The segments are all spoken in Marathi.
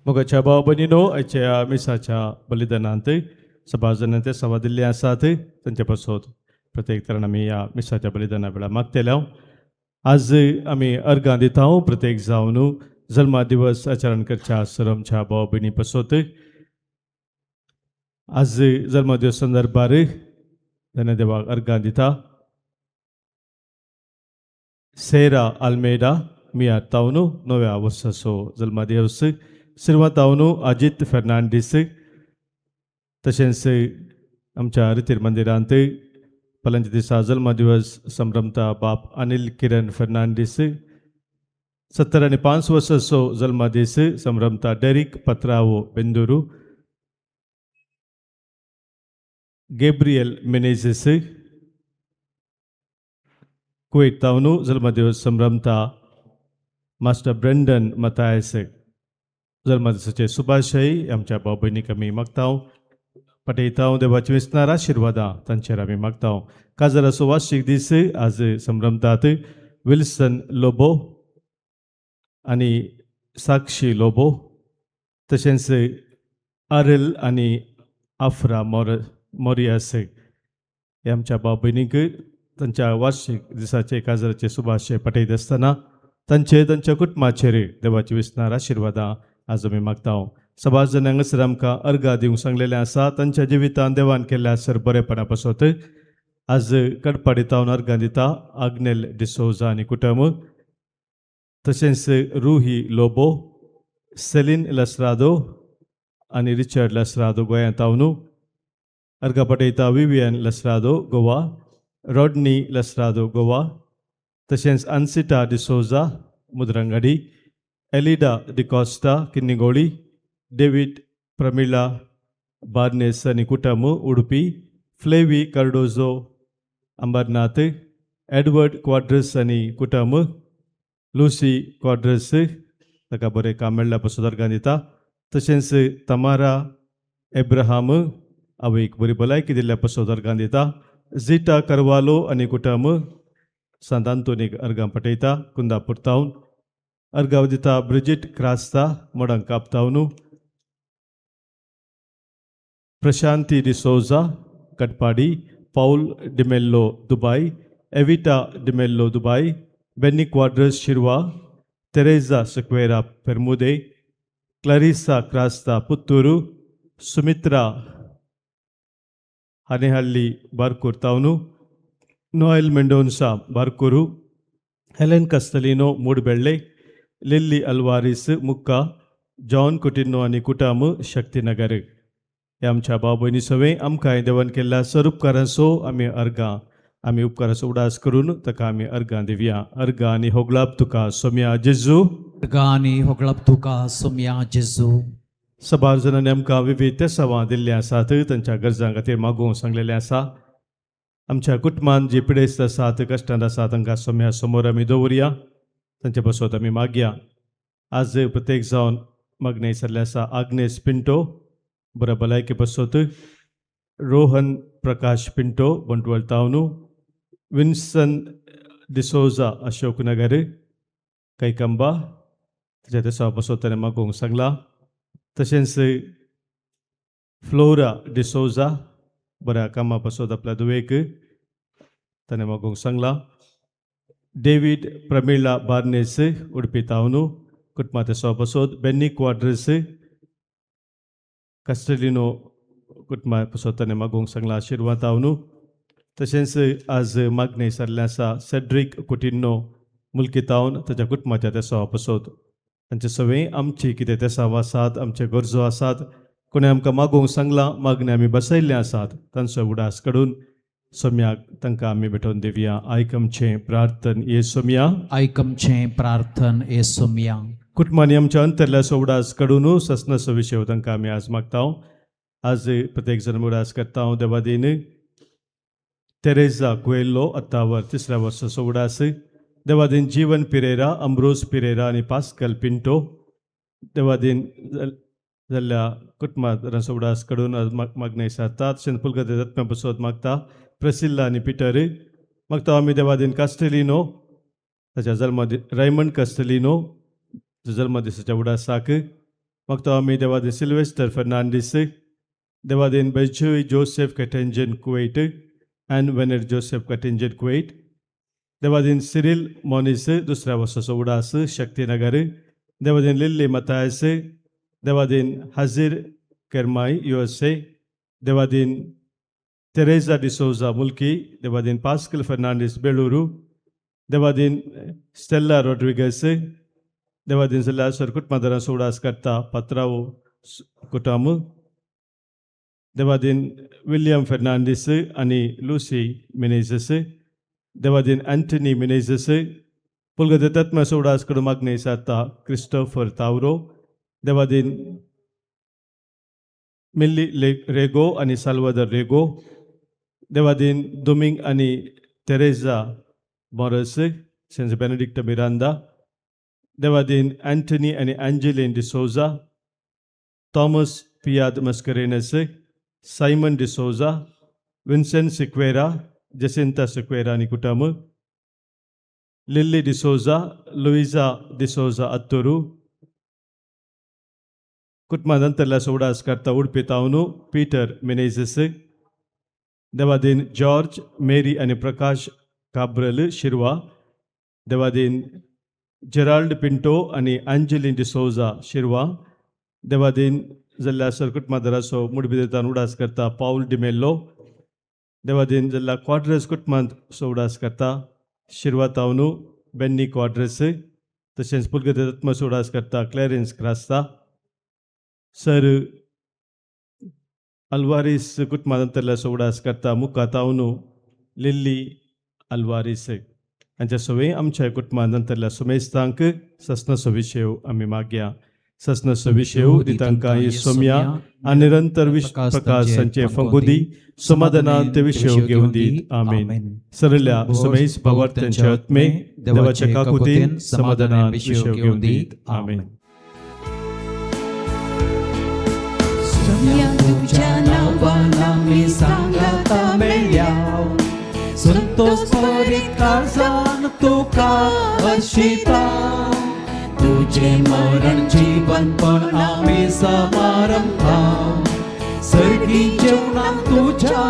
मोगाच्या भाव भयणीनो आयच्या मिसाच्या बलिदानांत सभाजनांत सभा दिल्ली आसात तांचे पासत प्रत्येक तरान आमी ह्या मिसाच्या बलिदाना वेळा मागतेल्या आज आमी अर्गां दिता प्रत्येक जावन जल्मा दिवस आचरण करच्या सरमच्या भाव भयणी पासत आज जल्मा दिवस संदर्भार धन्यदेवाक अर्गां दिता सेरा आल्मेडा मिया तावनो नव्या वर्साचो जल्मा दिवस सिरवा तावनो अजित फेर्नांडीस तशेंच आमच्या रितीर मंदिरांत पलंच्या दिसा जल्मा दिवस संभ्रमता बाप अनिल किरण फेर्नांडीस 70 आणि 5 वर्साचो जल्मा दीस संभ्रमता डेरिक पत्रावो बेंदुरू गैब्रियल मेनेझेस कुवेट तावनो जल्मा दिवस संभ्रमता मास्टर ब्रेंडन मतायस जल्मा दिसाचे शुभाशय आमच्या भाव भयणीक आमी मागता पटयता देवाची विस्तार आशिर्वादां तांचेर आमी मागता काजराचो वार्षिक दीस आज संभ्रमतात विल्सन लोबो आनी साक्षी लोबो तशेंच आरेल आनी आफ्रा मोरियास हे आमच्या भाव भयणीक तांच्या वार्षिक दिसाचे काजराचे शुभाशय पटयत आसतना तांच्या कुटुंबाचेर देवाची विस्तार आशिर्वादां आज आमी मागता सभा जनांक सर आमकां अर्गां दिवंक सांगलेलें आसा तांच्या जिवितांत देवान केल्ल्या सर बरेपणा पासत आज कडपाडी तावन अर्गां दिता आग्नेल डिसोजा आनी कुटुंब तशेंच रुही लोबो सेलीन लसरादो आनी रिचर्ड लसरादो गोंयांत तावन अर्गां पटयता विवियन लसरादो गोवा रॉडनी लसरादो गोवा तशेंच अन्सिटा डिसोजा मुद्रंगडी एलिडा डिकॉस्टा किन्निगोळी डेविड प्रमिला बार्नेस आनी कुटुंब उडपी फ्लेवी कार्डोजो अंबरनाथ एडवर्ड क्वाड्रस आनी कुटुंब लुसी क्वाड्रस ताका बरें काम मेळ्ळ्या पासून अर्गां दिता तशेंच तमारा एब्राहाम आवयक बरी भलायकी दिल्ल्या पासून अर्गां दिता झिटा करवालो आनी कुटुंब सांत आंतोनीक अर्गां पटयता कुंदापूर तावन अर्गां दिता ब्रिजिट क्रास्ता मोडांक कापतावन Prashanti D'Souza Katpadi Paul D'Mello Dubai Evita D'Mello Dubai Benny Quadras Shirva Tereza Sequeira Permude Clarissa Crasta Puttur Sumitra Hanehalli Barkur तावनु Noel Mendonca Barkur Helen Castelino Moodbelle Lily Alvares Mukka John Coutinho आनी कुटुंब शक्तीनगर हे आमच्या भाव भयणी सवें आमकां देवान केल्ल्या सर उपकारांचो आमी उपकाराचो उडास करून ताका आमी अर्गां दिवया अर्गां आनी होगलाप तुका सोम्या जेजू अर्गां आनी होगलाप तुका सोम्या जेजू सभार जणांनी आमकां विविध तेसावां दिल्लीं आसात तांच्या गरजां खातीर मागोवंक सांगलेलें आसा आमच्या कुटुंबांत जी पिडेस्त आसात कश्टांत आसात तांकां सोम्या समोर आमी दवरया तांचे पासत आमी मागया आज प्रत्येक जावन मागणे विसरले आसा आग्नेस पिंटो बऱ्या भलायकी पासत रोहन प्रकाश पिंटो बंटवळ तावनु विन्सन डिसोजा अशोकनगर कैकंबा ताच्या तेसा पासत ताणें मागोवंक सांगला तशेंच फ्लोरा डिसोजा बऱ्या कामा पासत आपल्या दुवेक ताणें मागोवंक सांगला डेविड प्रमिला बार्नेस उडपी तावनु कुटुंबात पासत बेनी क्वाड्रस कस्टलिनो कुटुंबा पासत ताणें मागोवंक सांगला आशिर्वाद तावनु तशेंच आज मागणे विसरलें आसा सेड्रीक कुटिनो मुल्की तावन ताच्या कुटुंबाच्या तेसावा पासत तांचे सवें आमची कितें तेसावां आसात आमचे गरजो आसात कोणें आमकां मागोवंक सांगला मागणे आमी बसयल्ले आसात तांचो उडास काडून सोम्याक तांकां आमी भेटोवन दिवया आयकमचें प्रार्थन ये सोम्या आयकमचें प्रार्थन ये सोम्या कुटुंबांनी आमच्या अंतरल्याचो उडास काडून ससनाचो विशय तांकां आमी आज मागता आज प्रत्येक जण उडास करता देवादीन तेरेजा कुएल्लो अत्तावर 3ऱ्या वर्साचो उडास देवादीन जीवन पिरेरा अम्ब्रोस पिरेरा आनी पास्कल पिंटो देवादीन जाल्ल्या कुटुंबांचो उडास काडून मागणे विचारता तशेंच पुलगते रत्म्या पासत मागता प्रसिल्ला आनी पिटर मागता आमी देवादीन कास्टेलिनो ताच्या जल्म रायमंड कास्टेलिनो जल्मदिसाच्या उडासाक मागता आमी देवादीन सिल्वेस्टर फर्नांडीस, देवादीन Bejoy Joseph Katingen Kuwait and Vener Joseph Katingen Kuwait, देवादीन सिरिल मोनिस दुसऱ्या वर्साचो उडास शक्तीनगर, देवादीन लिल्ली मतायस, देवादीन हाजीर केरमाई USA, देवादीन तेरेजा डिसोजा मुल्की, देवादीन पास्कल फर्नांडीस बेलूरू, देवादीन स्टेला रॉड्रिगस, देवादीन जिल्हा सरकुट मदरांचो उडास करता पत्राओ कुटाम, देवादीन विलियम फर्नांडीस आणि लुसी मिनेझस, देवादीन अँटनी मिनेझस, पुलगदत्माचो उडास कडून मागणी जाता क्रिस्टोफर तावरो, देवादीन मिल्ली रेगो आणि साल्वादर रेगो, देवादीन दोमिंग आणि तेरेजा मॉरस, सेंट बेनेडिक्ट मिरांदा, देवादीन अँटनी आणि Angeline D'Souza, Thomas Piad Mascarenhas, Simon D'Souza, Vincent Sequeira, Jacinta Sequeira आणि कुटुंब, लिल्ली डिसोजा, लुइजा डिसोजा अत्तूरू, कुटुंबानंतरला उडास करता उडपी तावनू पीटर मिनेझस, देवादीन जॉर्ज मेरी आणि प्रकाश काब्रल शिरवा, देवादीन जेराल्ड पिंटो आणि अँजेलिन डिसोजा शिरवा, देवादीन जिल्हा सरकुट मदरासो मुडबिदेतान उडास करता पाऊल डिमेल्लो, देवादीन जिल्हा क्वाड्रस कुटुंबांचो उडास करता शिरवा तावनू बेन्नी क्वाड्रस, तशेंच पुलगदत्माचो उडास करता क्लॅरेन्स क्रास्ता, सर अल्वारिस कुटुंबानंतरला उडास करता मुका तावनू लिल्ली अल्वारिस हांच्या सवय आमच्या कुटुंबानंतरल्या सुमेस्तांक सस्नसो विशय आमी मागया. सस्नसो विशय रितांका सोम्या आणि निरंतर प्रकाश संचे फंगुदी समाधानांत विषय घेऊन दीत. आमेन. सरल्या सुमेस भवार्थ्यांच्या आत्मे देवाच्या काकुतीन समाधानांत विषय घेऊन दीत. आमेन. तुझ्या नावाला मी सांगता मेळ्याव, संतोष करीत काळजान तुका हर्षिता, तुझे मरण जीवन पण आम्ही समारंभा, सर्गी जेवणात तुझ्या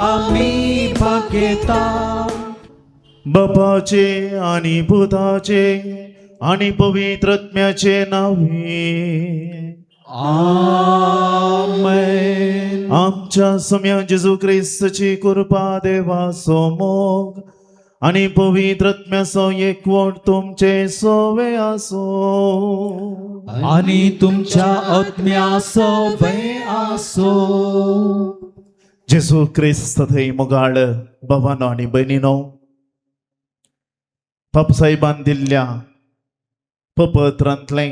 आम्ही भाग्यता. बापाचे आणि भूताचे आणि पवित्रत्म्याचे नावे आमेन. आमच्या सम्या जेजू ख्रिस्ताची कृपा देवाचो मोग आणि पवित्रत्म्याचो एकवट तुमचे सोवे आसो आणि तुमच्या आत्म्या सोबे आसो. जेजू ख्रिस्त थंय मोगाळ भावांनो आणि भयणीनो, बापसाहेबान दिल्ल्या पपत्रांतले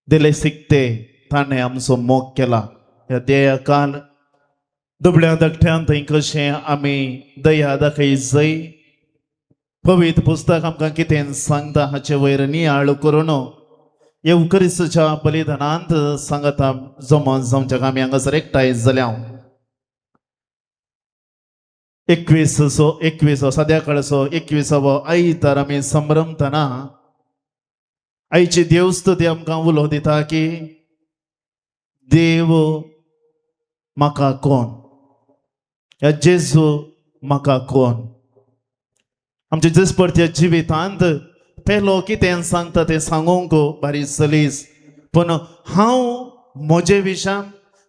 दिले सिकते ताणें आमचो मोग केला. ह्या देयाकाल दुबळ्या धाकट्यांक थंय कशें आमी दया दाखय जाय. पवित्र पुस्तक आमकां कितें सांगता हाचे वयर नियाळ करून येवकरिस्ताच्या बलिदानांत सांगता जमोन जावच्याक आमी हांगासर एकठांय जाल्या. 21 सद्याकाळचो 21वो आयतार आमी संभ्रमतना आयची देवस्तुती आमकां उलो दिता की देव म्हाका कोण, या जेजू म्हाका कोण. आमच्या दिसपट्ट्या जिवितांत पयलो कितें सांगता तें सांगूंक बारी सलीस, पूण हांव म्हजे विशयान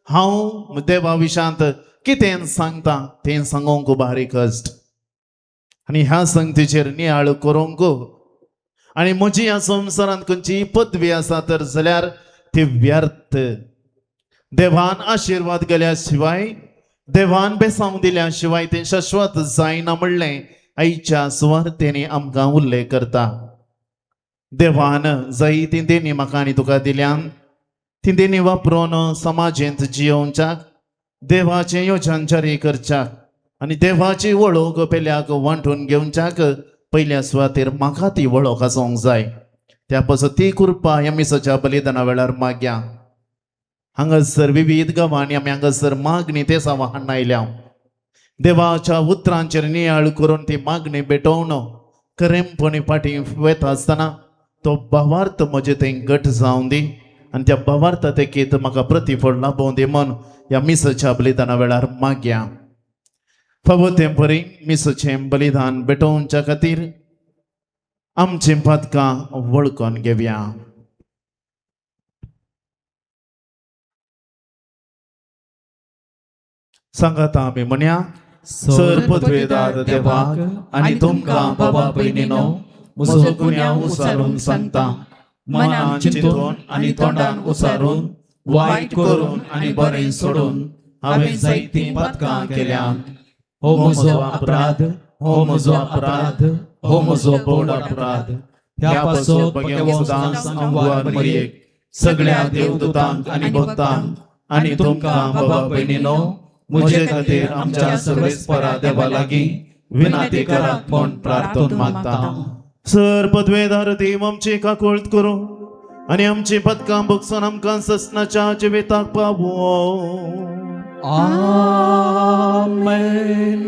हांव देवा विशयांत कितें सांगता तें सांगूंक बारी कश्ट. आनी ह्या संगतीचेर नियाळ करूंक आनी म्हजी ह्या संवसारांत खंयची पदवी आसा तर जाल्यार ती व्यर्थ. देवान आशिर्वाद केल्या शिवाय, देवान बेसांव दिल्या शिवाय ते शाश्वत जायना म्हणलें आयच्या सुवार्तेनी आमकां उल्लेख करता. देवान जायतीं देणी म्हाका आनी तुका दिल्यान, ती देणी वापरून समाजेंत जियोवच्याक, देवाचें येवजन जारी करच्याक आनी देवाची वळख पेल्याक वांटून घेवच्याक पयल्या सुवातेर म्हाका ती वळख आसूंक जाय. त्या पासून ती कृपा ह्या मिसाच्या बलिदाना वेळार मागया. हांगासर विविध गांवांनी आमी हांगासर मागणी ते सावाहान आयल्या. देवाच्या उतरांचेर नियाळ करून ती मागणी भेटोवन खरेंपणी फाटीं वेता आसतना तो भावार्थ म्हजे थंय घट जावं दी आणि त्या भावार्थात एकेत म्हाका प्रतिफळ लाभों दे म्हण ह्या मिसाच्या बलिदाना वेळार मागया. फावो ते परी मिसाचें बलिदान भेटोवच्या खातीर आमचीं पदकां वळखून घेवया. सांगात आमी म्हणया. सर पदवेदार देवाक आनी तुमकां बाबा भयणीनो म्हजो गुन्यांव उसारून सांगता. मनान चिंतून आनी तोंडान उसारून वायट करून आनी बरें सोडून हांवें जायतीं पदकां केल्यात. हो म्हजो अपराध, हो म्हजो अपराध, हो म्हजो बोड अपराध. ह्या पासत भगवंतांस आंगवार मरयेक सगळ्या देवदूतांक आनी भक्तांक आनी तुमकां बाबा भयणीनो म्हजे खातीर आमच्या सर्वेस्परा देवा लागीं विनाती करात म्हूण प्रार्थना मागता. सर पदवेदार देव आमची काकुळट करूं आनी आमची पदकां भोगसून आमकां ससनाच्या जिविताक पावो. आमेन.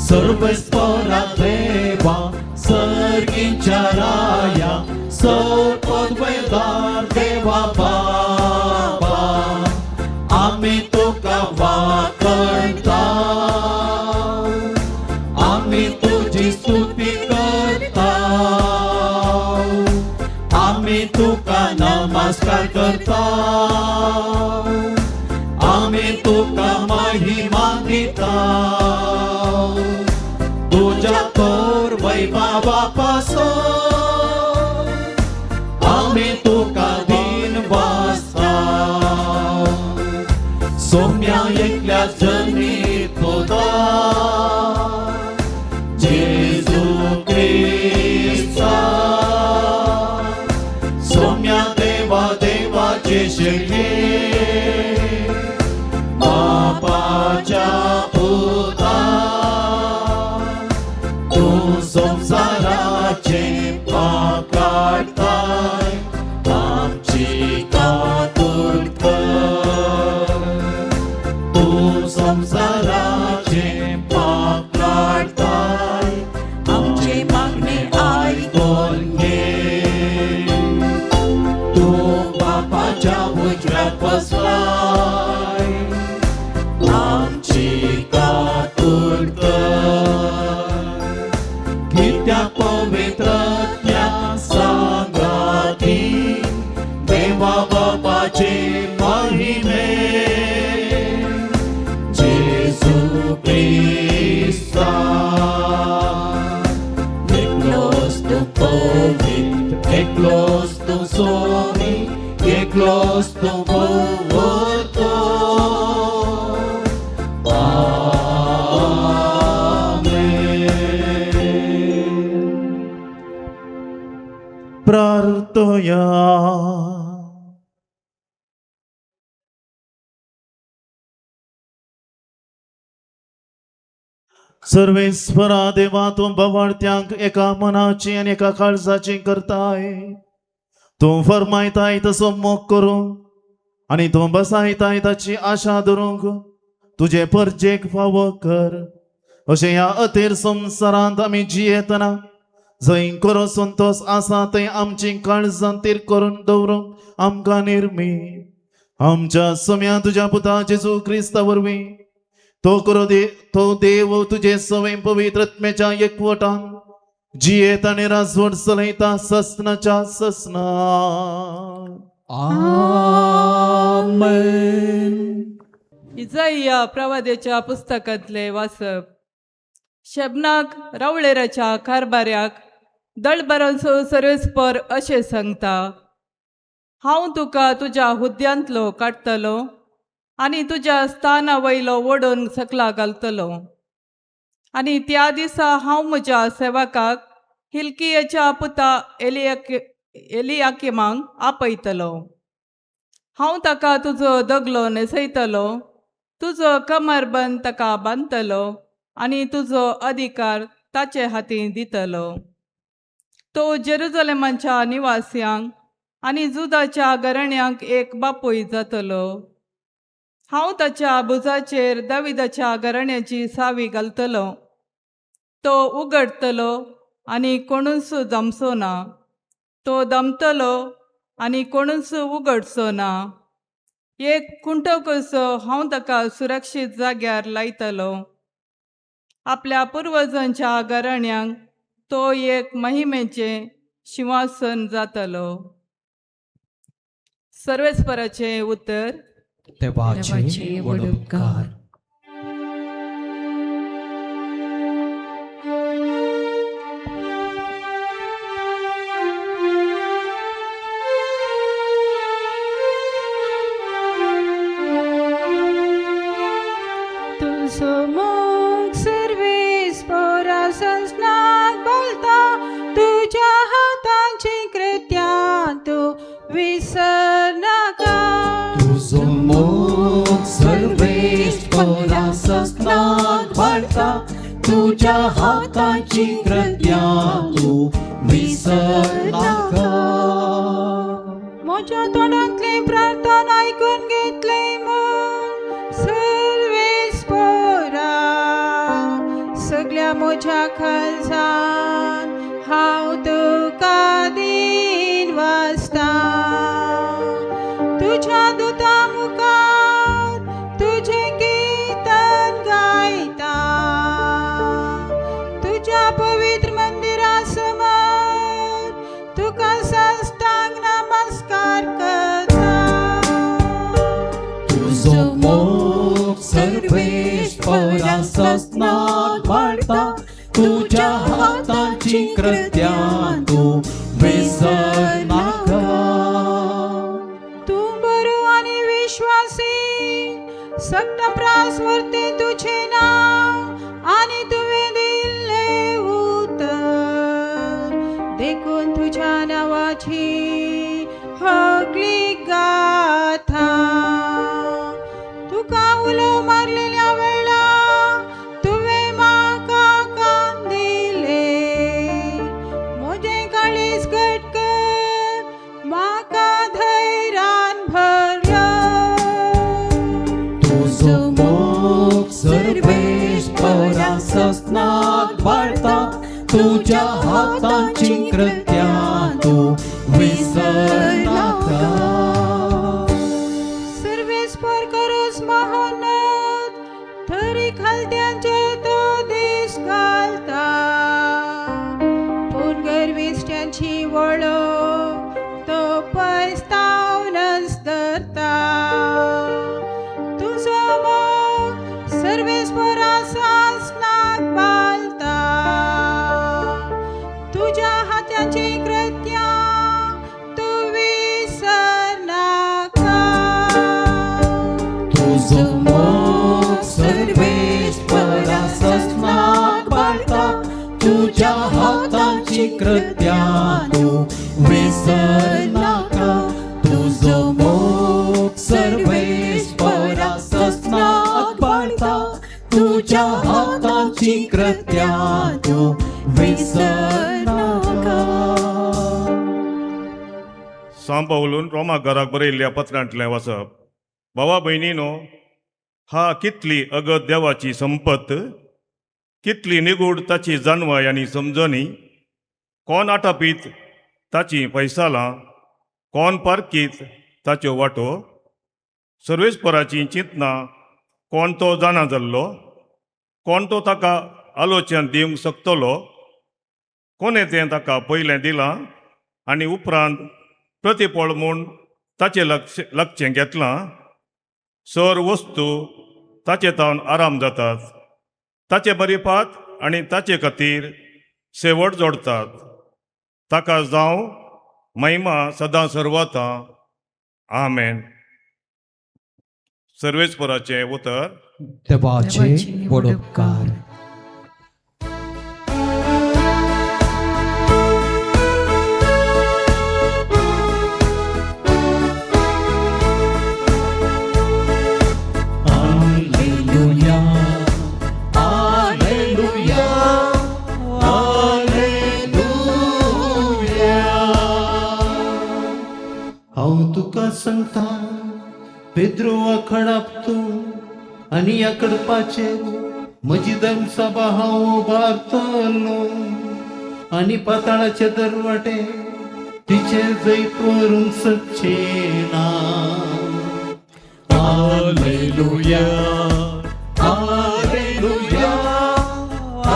सर्वेस्परा देवा सर्गीच्या राया पदवेदार देवा बाबा आम्ही तुका वाकणता. आम्ही तुझी स्तुती करता. आम्ही तुका नमस्कार करता. आम्ही तुका महिमा दिता. तुझ्या तोर वैभवापासून आम्ही तुका दिन वाचता. सोम्या एकल्या जनीत होता जेजू ख्रिस्ता. सोम्या देवा देवाचे शेळये बापाच्या पुता. तू संसाराचे पाप काढताय आमची कातूर कर. तू संसाराचे पाप काढताय आमचे मागणे ऐकून घे. तू बापाच्या उजव्यात बसलाय आमची कातूर कर. त्या पवित्रत्या सांगाती देवा बाबाचे महिमे. जेजू ख्रिस्ता एकलोस तू पवित्र, एकलोस तू सोनी, एकलोस तू भोवतो. प्रार्थया. सर्वेस्परा देवा तू भवार्थ्यांक एका मनाची आणि एका काळजाची करताय. तू फरमायताय तसो मोग करूं आणि तू बसायताय ताची आशा धरूंक तुझे परजेक फावो कर. अशें ह्या अतेर संवसारांत आमी जियेतना जंय खरो संतोष आसा थंय आमची काळजांतीर करून दवरूंक आमकां निर्मी आमच्या सम्या तुज्या पुता जेजू क्रिस्ता वरवीं तो देव तुजे सवय पवित्र आत्म्याच्या एकवटान जियेत आनी राजवट चलयता ससनाच्या ससना. इजाइया प्रवाद्याच्या पुस्तकांतले वाचप. शबनाक रावळेराच्या कारभाऱ्याक दळबराचो सर्वेस्पर अशें सांगता, हांव तुका तुज्या हुद्यांतलो काडटलो आनी तुज्या स्थाना वयलो ओडून सकला घालतलो. आनी त्या दिसा हांव म्हज्या सेवकाक हिल्कियाच्या पुता एलियाकिमाक आपयतलो. हांव ताका तुजो दगलो न्हेसयतलो, तुजो कमरबंद ताका बांदतलो आनी तुजो अधिकार ताचे हातीन दितलो. तो जेरुजलेमाच्या निवास्यांक आनी जुदाच्या घराण्यांक एक बापूय जातलो. हांव ताच्या भुजाचेर दाविदाच्या घराण्याची सावी घालतलो. तो उगडतलो आनी कोणूच दमचो ना, तो दमतलो आनी कोणूच उगडचो ना. एक कुंटो कसो हांव ताका सुरक्षीत जाग्यार लायतलो. आपल्या पुर्वजांच्या घराण्यांक तो एक महिमेचें सिंहासन जातलो. सर्वेस्पराचे उतर. देवाचे वडपकार. तुझो मोग सर्वेस्परा संस्नाक बोलता, तुझ्या हातांची कृत्यां तू विसर नाका. तुझो मोग सर्वेस्परा संस्नाक बोलता, तुझ्या हातांची कृत्यां तू विसर नाका. म्हज्या तोंडांतली प्रार्थना आयकून घेतली म्हूण सर्वेस्परा, सगळ्या म्हज्या खालसाण हांव तुका दीन वाजता. तुझ्या दुता मुखार तुझें कीर्तन गायता, तुझ्या पवित्र मंदिरा समोर तुका साश्टांग नमस्कार करता. तुझो मोग सर्वेस्परा संस्नाक बोलता, तुझ्या हातांची कृत्यां तू विसर नाका. तू बरो आनी विश्वासी, सक्त प्रासवर्ते तुझे नाव आनी तुवें दिल्ले उतर. देखून तुझ्या नावाची हगली गाथा. तुका उलो मारलेल्या वेळा तुवें म्हाका कांदिले. म्हजें काळीज घट कर, म्हाका धैर्यान भरलो. तुझो मोग सर्वेस्परा संस्नाक बोलता, तुझ्या हातांची कृत्यां तू विसर नाका. सर्वेस्पर करूस महानत, थरी खालत्यांचे तो दीस घालता. पूण गर्विश्ट्यांची वळख तो पयस्तावनच धरता. तुजो मोग सर्वेस्परा सासनाक बालता, तुझ्या हातांची कृत्यां तू विसर नाका. तुझो मोग सर्वेस्परा संस्नाक बोलता, तुझ्या हातांची कृत्यां तू विसर नाका. तुझो मोग सर्वेस्परा संस्नाक बोलता, तुझ्या हातांची कृत्यां तू विसर नाका. सांपावलून रोमा घराक बरयल्ल्या पत्रांतलें वाचप. भावा भयणीनो, हा कितली अगत देवाची संपत, कितली निगूढ ताची जाणवाय आनी समजणी. कोण आटापीत ताची पैसालां, कोण पारकीत ताच्यो वाटो, सर्वेस्पराची चिंतना कोण तो जाणा जाल्लो, कोण तो ताका आलोचन दिवंक शकतलो, कोणें तें ताका पयलें दिलां आनी उपरांत प्रतिपळ म्हूण ताचें लक्षें घेतलां. सर वस्तू ताचे तावन आराम जातात, ताचे बरेपात आनी ताचे खातीर शेवट जोडतात. ताका जावं महिमा सदां सर्वतां. आमेन. सर्वेस्पराचें उतर. देवाचे बडोपकार. Alleluia, Alleluia, Alleluia. हांव तुका सांगता, पेद्रो आखडाप तूं आनी ह्या कडपाचेर म्हजी धर्मसभा हांव उबारतलो आनी पाताळाचे दरवाटे तिचे जैत व्हरूंक शकचे ना. Alleluia, Alleluia,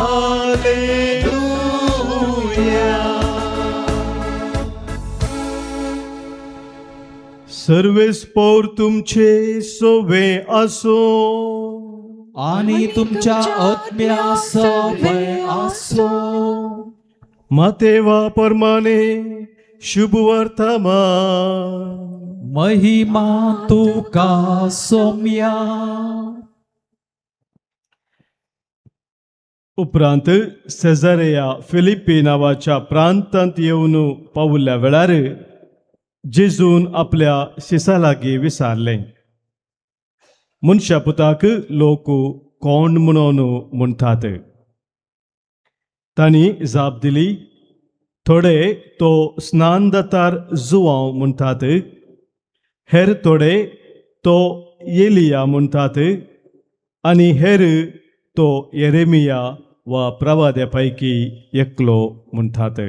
Alleluia. सर्वेस्पोर तुमचे सोवे असो आणि तुमच्या आत्म्या सवय असो. मातेवा परमाने शुभ वर्तमान. महिमा तुका सोम्या. उपरांत सेजारेया फिलिप्पी नांवाच्या प्रांतांत येवन पावल्या वेळार जेजून आपल्या शिसा लागीं विचारलें, मनशा पुताक लोक कोण म्हणून म्हणटात? तांणी जाप दिली, थोडे तो स्नानदातार जुवांव म्हणटात, हेर थोडे तो येलिया म्हणटात आनी हेर तो येरेमिया वा प्रवाद्या पैकी एकलो म्हणटात.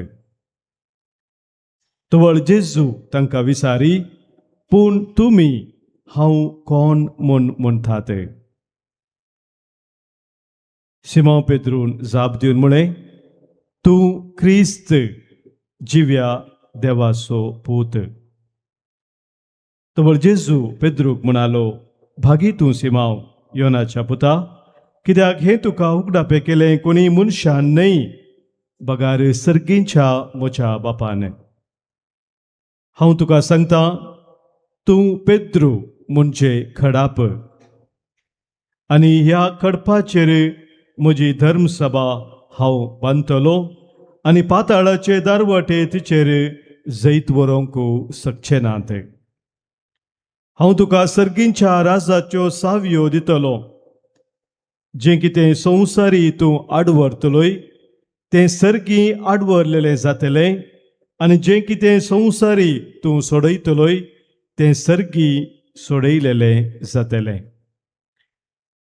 तवळ जेजू तांकां विचारी, पूण तुमी हांव कोण म्हूण म्हणटात? शिमोन पेद्रून जाप दिवन म्हळें, तूं क्रिस्त, जिव्या देवाचो पूत. तवळ जेजू पेद्रूक म्हणालो, भागी तूं शिमोन, योनाच्या पुता, कित्याक हें तुका उगडापें केलें कोणी मनशान न्हय, बगार सर्गींच्या म्हज्या बापान. हांव तुका सांगता, तूं पेद्रू म्हणजे खडाप, आनी ह्या खडपाचेर म्हजी धर्मसभा हांव बांदतलो आनी पाताळाचे दारवाटे तिचेर जैत व्हरूंक शकचे नात. हांव तुका सर्गींच्या राजाच्यो सावयो दितलो. जें कितें संवसारी तूं आडवरतलोय तें सर्गी आडवरलेलें जातलें, आनी जें कितें संवसारी तूं सोडयतलोय तें सर्गी सोडयलेलें जातलें.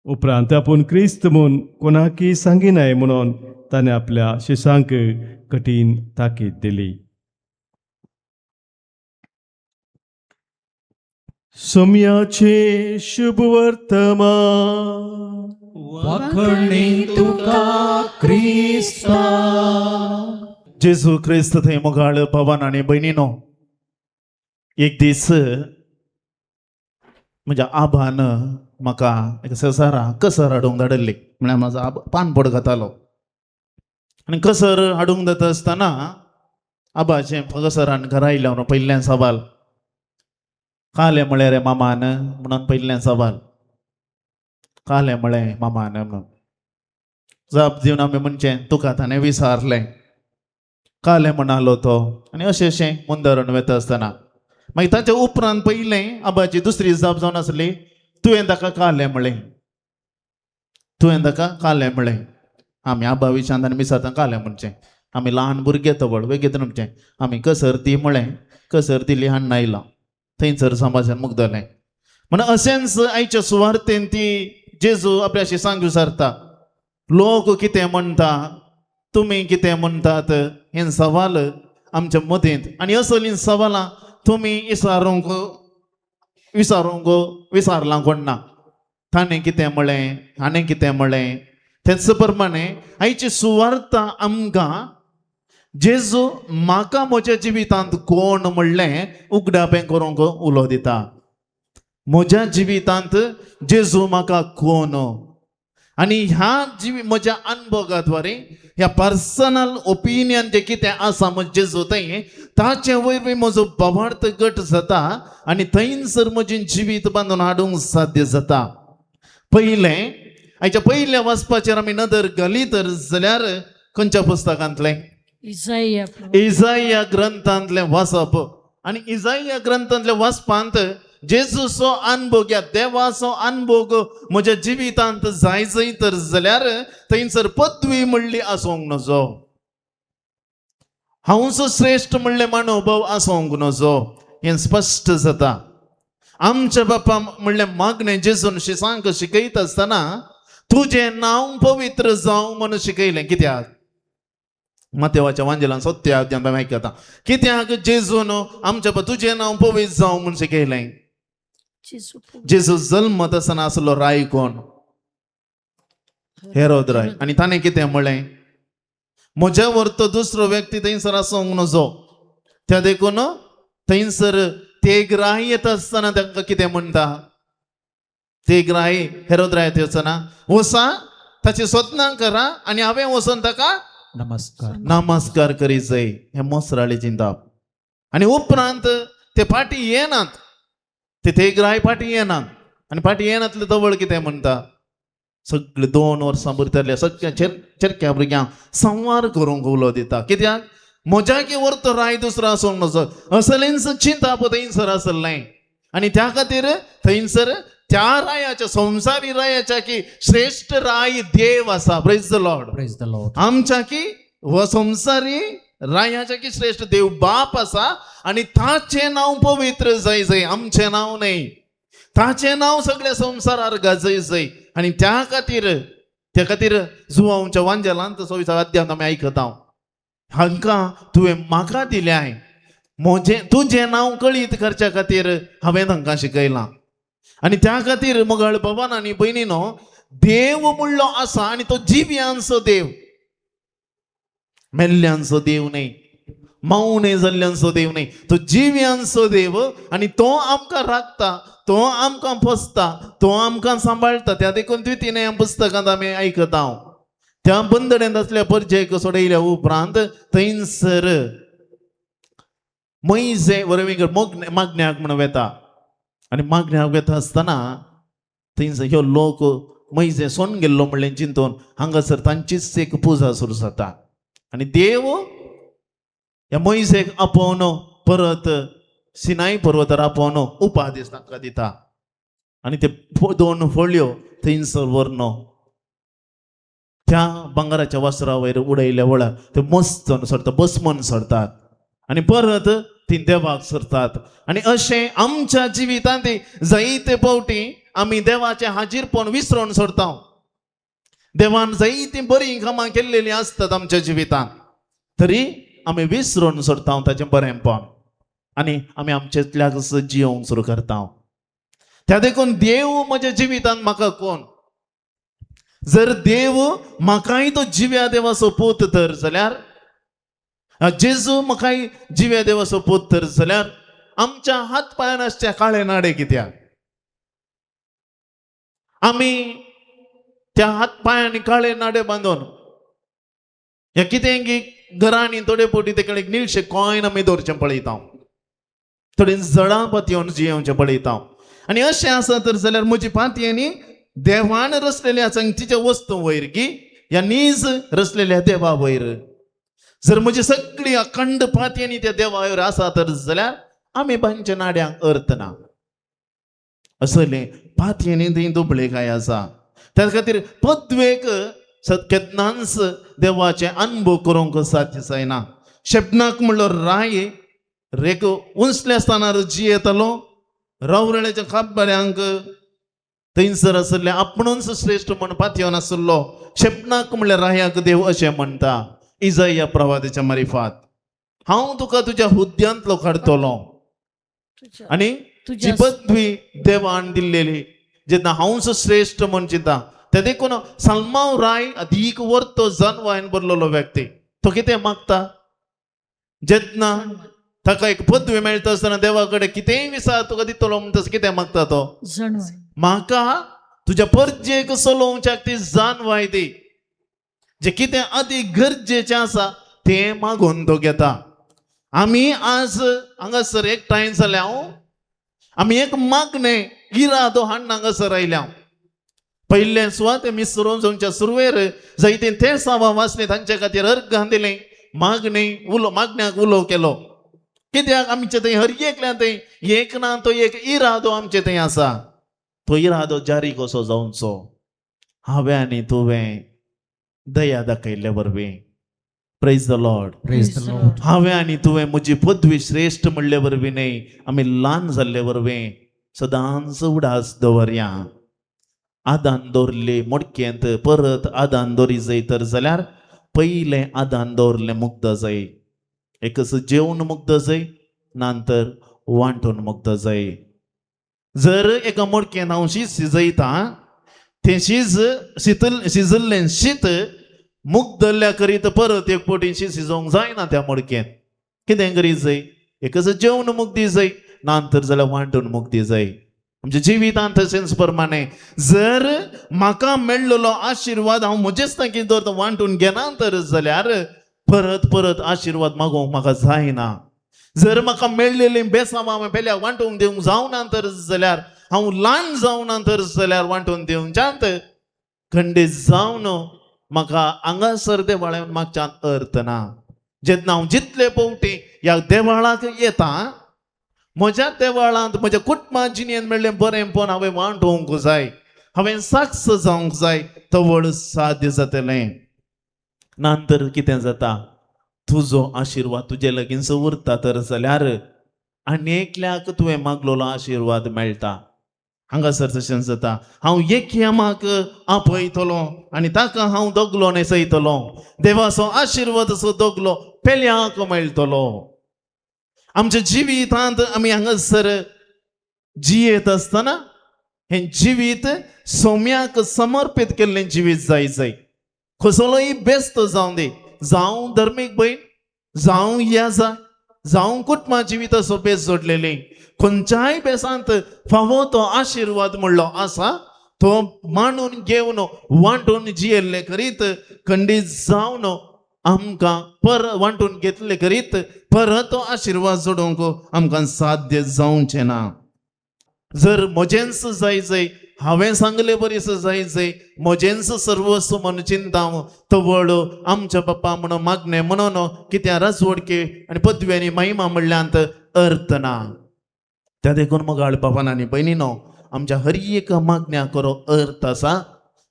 उपरांत आपूण क्रिस्त म्हूण कोणाकय सांगिनाय म्हणून ताणें आपल्या शिसांक कठीण ताकीद दिली. सोम्याचे शुभ वर्तमान. वाखणी तुका क्रिस्ता. जेजू क्रिस्त थंय मोगाळ पवन आनी भयणीनो, एक दीस म्हज्या आबान म्हाका एक सेजारा कसर हाडूंक धाडल्ली. म्हळ्यार म्हाजो आब पानपड घातालो आनी कसर हाडूंक जाता आसतना आबाचें कसरान घरा आयल्या पयल्यान सवाल, कालें म्हळें रे मामान म्हणून पयल्यान सवाल, कालें म्हळें मामान म्हणून. जाप दिवन आमी म्हणचें तुका ताणें विचारलें, कालें म्हणालो तो, आनी अशें मुंदरून वता आसतना मागीर ताच्या उपरांत पयलें आबाची दुसरी जाप जावन आसली, तुवें ताका कालें म्हळें, तुवें ताका कालें म्हळें. आमी आबा विचारता आनी विचारता कालें म्हणचें. आमी ल्हान भुरगे तवळ वेगीत म्हणचें. आमी कसर ती म्हळें, कसर दिली हाडून आयलां, थंयसर समाजान मुगदलें. म्हण अशेंच आयच्या सुवार्तेन ती जेजू आपल्या शिसांक विचारता, लोक कितें म्हणटा तुम्ही कितें म्हणटात हे सवाल आमच्या मतींत आनी असलीं सवालां तुमी विचारलां कोण ना. ताणें कितें म्हळें, हाणें कितें म्हळें, तेच प्रमाणे आयची सुवार्थ आमकां जेजू म्हाका म्हज्या जिवितांत कोण म्हणलें उगडापें करूंक उलो दिता. म्हज्या जिवितांत जेजू म्हाका कोण आनी ह्या म्हज्या अनुभवाद्वारे ह्या पर्सनल ओपिनियन जे कितें आसा म्हजे जेजू थंय ताचे वयर म्हजो भावार्थ गट जाता आनी थंयसर म्हजें जिवीत बांदून हाडूंक साध्य जाता. हाच्या पयल्या वाचपाचेर आमी नदर घालीत जाल्यार खंयच्या पुस्तकांतलें इजाया ग्रंथांतलें वाचप आनी इजाया ग्रंथांतल्या वाचपांत जेजूचो अनुभव घ्या, देवाचो अनुभव म्हज्या जिवितांत जाय तर जाल्यार थंयसर पदवी म्हणली आसूंक नजो, हांवचो श्रेष्ठ म्हणलें अनुभव आसूंक नजो, हें स्पश्ट जाता. आमच्या बापा म्हणलें मागणें जेजून शिसांक शिकयत आसतना तुजें नांव पवित्र जावं म्हणून शिकयलें. कित्याक? मत्तेवाच्या वांजेलांत 7 अध्यायांत आमी आयकता कित्याक जेजून आमच्या तुजें नांव पवित्र जावं म्हणून शिकयलें. जेजू जल्मत आसतना आसलो राय कोण? हेरोद राय. आनी ताणें कितें म्हळें? म्हज्या व्हर दुसरो व्यक्ती थंयसर आसूंक नजो. त्या देखून थंयसर तेगराय येता आसतना तांकां कितें म्हणटा? तेगराय हेरोद राय येता आसतना वसा ताची सत्नां करा आनी हांवें वचून ताका नमस्कार करी जाय. हें मोसराळी चिंतप. आनी उपरांत ते फाटी येनात, ते तेगराय फाटी येनात आनी फाटी येनातले जवळ कितें म्हणटा? सगळे 2 वर्सां भरतले सगळ्या चेरक्या भुरग्यांक संवार करूंक उलो दिता. कित्याक? म्हज्या की व्हर तो राय दुसरो आसूंक नजो असलेंच चिंतप थंयसर आसलें आनी त्या खातीर थंयसर त्या रायाच्या संवसारी रायाच्या की श्रेष्ठ राय देव आसा. Praise the Lord. आमच्या की व संवसारी रायाच्या की श्रेष्ठ देव बाप आसा आनी ताचें नांव पवित्र जाय, आमचें नांव न्हय. ताचें नांव सगळ्या संवसारार गाजय आनी त्या खातीर जुवांच्या वांजेलांत 26 अध्यायांत आमी आयकता हांकां तुवें म्हाका दिल्याय तुजें नांव कळीत करच्या खातीर हांवें तांकां शिकयलां. आनी त्या खातीर मोगाळ भवन आनी भयणीनो देव म्हणलो आसा आनी तो जिव्यांचो देव, मेल्ल्यांचो देव न्हय, मौणे जाल्ल्यांचो देव न्हय. तो जिव्यांचो देव आनी तो आमकां राखता, तो आमकां पोसता, तो आमकां सांबाळटा. त्या देखून द्वितीय पुस्तकांत आमी आयकता त्या बंदडेंत असल्या परजेक सोडयल्या उपरांत थंयसर मैजे वरवींगर मागण्याक म्हणून वेता आनी मागण्याक वेता आसतना थंयसर ह्यो लोक मैजे सोन गेल्लो म्हणलें चिंतून हांगासर तांचीच एक पुजा सुरू जाता आनी देव ह्या मैजेक आपोवन परत सिनाई पर्वतार आपोवन उपादेश तांकां दिता आनी ते 2 फळयो थंयसर व्हरून त्या भांगराच्या वस्त्रा वयर उडयल्या वळार ते मस्तन सरता, बसमन सरतात आनी परत ती देवाक सरतात. आनी अशें आमच्या जिवितांत जायते फावटी आमी देवाचें हाजीरपण विसरून सरता. देवान जायतीं बरीं कामां केल्लेलीं आसतात आमच्या जिवितांत, तरी आमी विसरून सरता ताचें बरेंपण आनी आमी आमचेतल्याक जियोंक सुरू करता. त्या देखून देव म्हज्या जिवितांत म्हाका कोण? जर देव म्हाकाय तो जिव्या देवाचो पूत तर जाल्यार जेजू म्हाकाय जिव्या देवाचो पूत तर जाल्यार आमच्या हात पांयान आसचे काळे नाडे कित्याक? आमी त्या हात पांयांनी काळे नाडे बांदून ह्या कितें घरांनी थोडे फावटी तेका एक निलशे कॉयन आमी दवरचें पळयता, थोडे जळां पातयेवन जियोवचें पळयता. आनी अशें आसा तर जाल्यार म्हजी पातयेंनी देवान रचलेल्या संगतीच्या वस्तू वयर की ह्या नीज रचलेल्या देवा वयर जर म्हजी सगळी अखंड पातयेंनी त्या देवा वयर आसा तर जाल्यार आमी बांदच्या नाड्यांक अर्थ ना. असले पातयेंनी थंय दुबळे काय आसा. त्या खातीर पद्वेक केन्नाच देवाचे अनुभव करूंक साध्य जायना. शेपनाक म्हणलो राय रेक उंचल्या स्थानार जियेतालो, रवरळ्याच्या खांबऱ्यांक थंयसर आसले आपणूच श्रेष्ठ म्हण पातयेवन आसलो. शेपनाक म्हणल्यार रायाक देव अशें म्हणटा. इजाया प्रवादाच्या मारिफात हांव तुका तुज्या हुद्यांतलो काडटलो आणि जी पदवी देवान दिल्लेली जेन्ना हांवच श्रेष्ठ म्हण चिंता ते देखून सलमाव राय अधिक वर्तो जानवायन बरलोलो व्यक्ती तो कितें मागता जेन्ना ताका एक पदवी मेळटा आसतना देवा कडेन कितेंय विचार तुका दितलो म्हणटा तसो कितें मागता तो म्हाका तुज्या परजेक चलोवच्याक ती जानवाय दी जे कितें अति गरजेचें आसा तें मागून तो घेता आमी आज हांगासर एकठांय जाल्या आमी एक मागणें इरादो हाडून हांगासर आयल्या पयले सुवात मिसरोवच्या सुरवेर जायते ते सभा वाचले तांचे खातीर अर्घ दिलें मागण्याक उलो केलो कित्याक आमचे थंय हर एकल्या थंय एक ना तो एक इरादो आमचे थंय आसा तो इरादो जारी कसो जावचो हांवें आनी तुवें दया दाखयल्ले वरवीं praise the lord Praise the Lord. हांवें आनी तुवें म्हजी पदवी श्रेष्ठ म्हणले वरवीं न्ही आमी ल्हान जाल्ले वरवीं सदांच उडास दवरया आदान दवरली मोडकेंत परत आदान दवरी जाय तर जाल्यार पयलें आदान दवरलें मुक्त जाय एकच जेवण मुक्त जाय नंतर वांटून मुक्त जाय जर एका मोडकेंत हांव शीत शिजयता तें शिजल्लें शीत मुक्त दल्ल्या करीत परत एक पोटी शीत शिजोवंक जायना त्या मोडकेंत कितें करीत जाय एकच जेवण मुक्ती जाय नंतर जाल्यार वांटून मुक्ती जाय म्हणजे जिवितांत तशेंच प्रमाणे जर म्हाका मेळ्ळलो आशिर्वाद हांव म्हजेच कितें दवरता वांटून घेना तर जाल्यार परत परत आशिर्वाद मागोवंक म्हाका जायना जर म्हाका मेळ्ळेलीं बेसांवां हांवें पयल्या वांटूंक दिवंक जावना तर जाल्यार हांव ल्हान जावना तर जाल्यार वांटून दिवच्यात खंडीत जावन म्हाका हांगासर देवाळ्यान मागच्यान अर्थ ना जेन्ना हांव जितले पावटी ह्या देवाळाक येता म्हज्या देवाळांत म्हज्या कुटुंबा जिणेंत मेळ्ळें बरेंपण हांवें वांटोवंक जाय हांवें साक्ष जावंक जाय तवळ साध्य जातलें नंतर कितें जाता तुजो आशिर्वाद तुजे लगीन उरता तर जाल्यार आनेकल्याक तुवें मागलोलो आशिर्वाद मेळटा हांगासर तशें जाता हांव एकयामाक आपयतलो आनी ताका हांव दोगलो न्हेसयतलो देवाचो आशिर्वाद असो दोगलो पेल्याक मेळटलो आमच्या जिवितांत आमी हांगासर जियेत आसतना हें जिवीत सोम्याक समर्पीत केल्लें जिवीत जाय कसलोय बेस्त जावं दी जावं धर्मीक भयण जावं याजा जावं कुटुंबा जिविताचो बेस जोडलेली खंयच्याय बेसांत फावो तो आशिर्वाद म्हणलो आसा तो मांडून घेवन वांटून जियेल्ले करीत खंडीत जावन आमकां वांटून घेतले करीत परत तो आशिर्वाद जोडूंक आमकां साध्य जावचें ना जर म्हजेंच जाय हांवें सांगले बरीस जाय म्हजेंच सर्वस्व म्हणून चिंताव तवळ आमच्या बाप्पा म्हणून मागणें म्हणून कित्या राजवडके आनी पदव्यांनी महिमा म्हणल्यांत अर्थ ना त्या देखून मग बापान आनी भयणीनो आमच्या हर एक मागण्या करो अर्थ आसा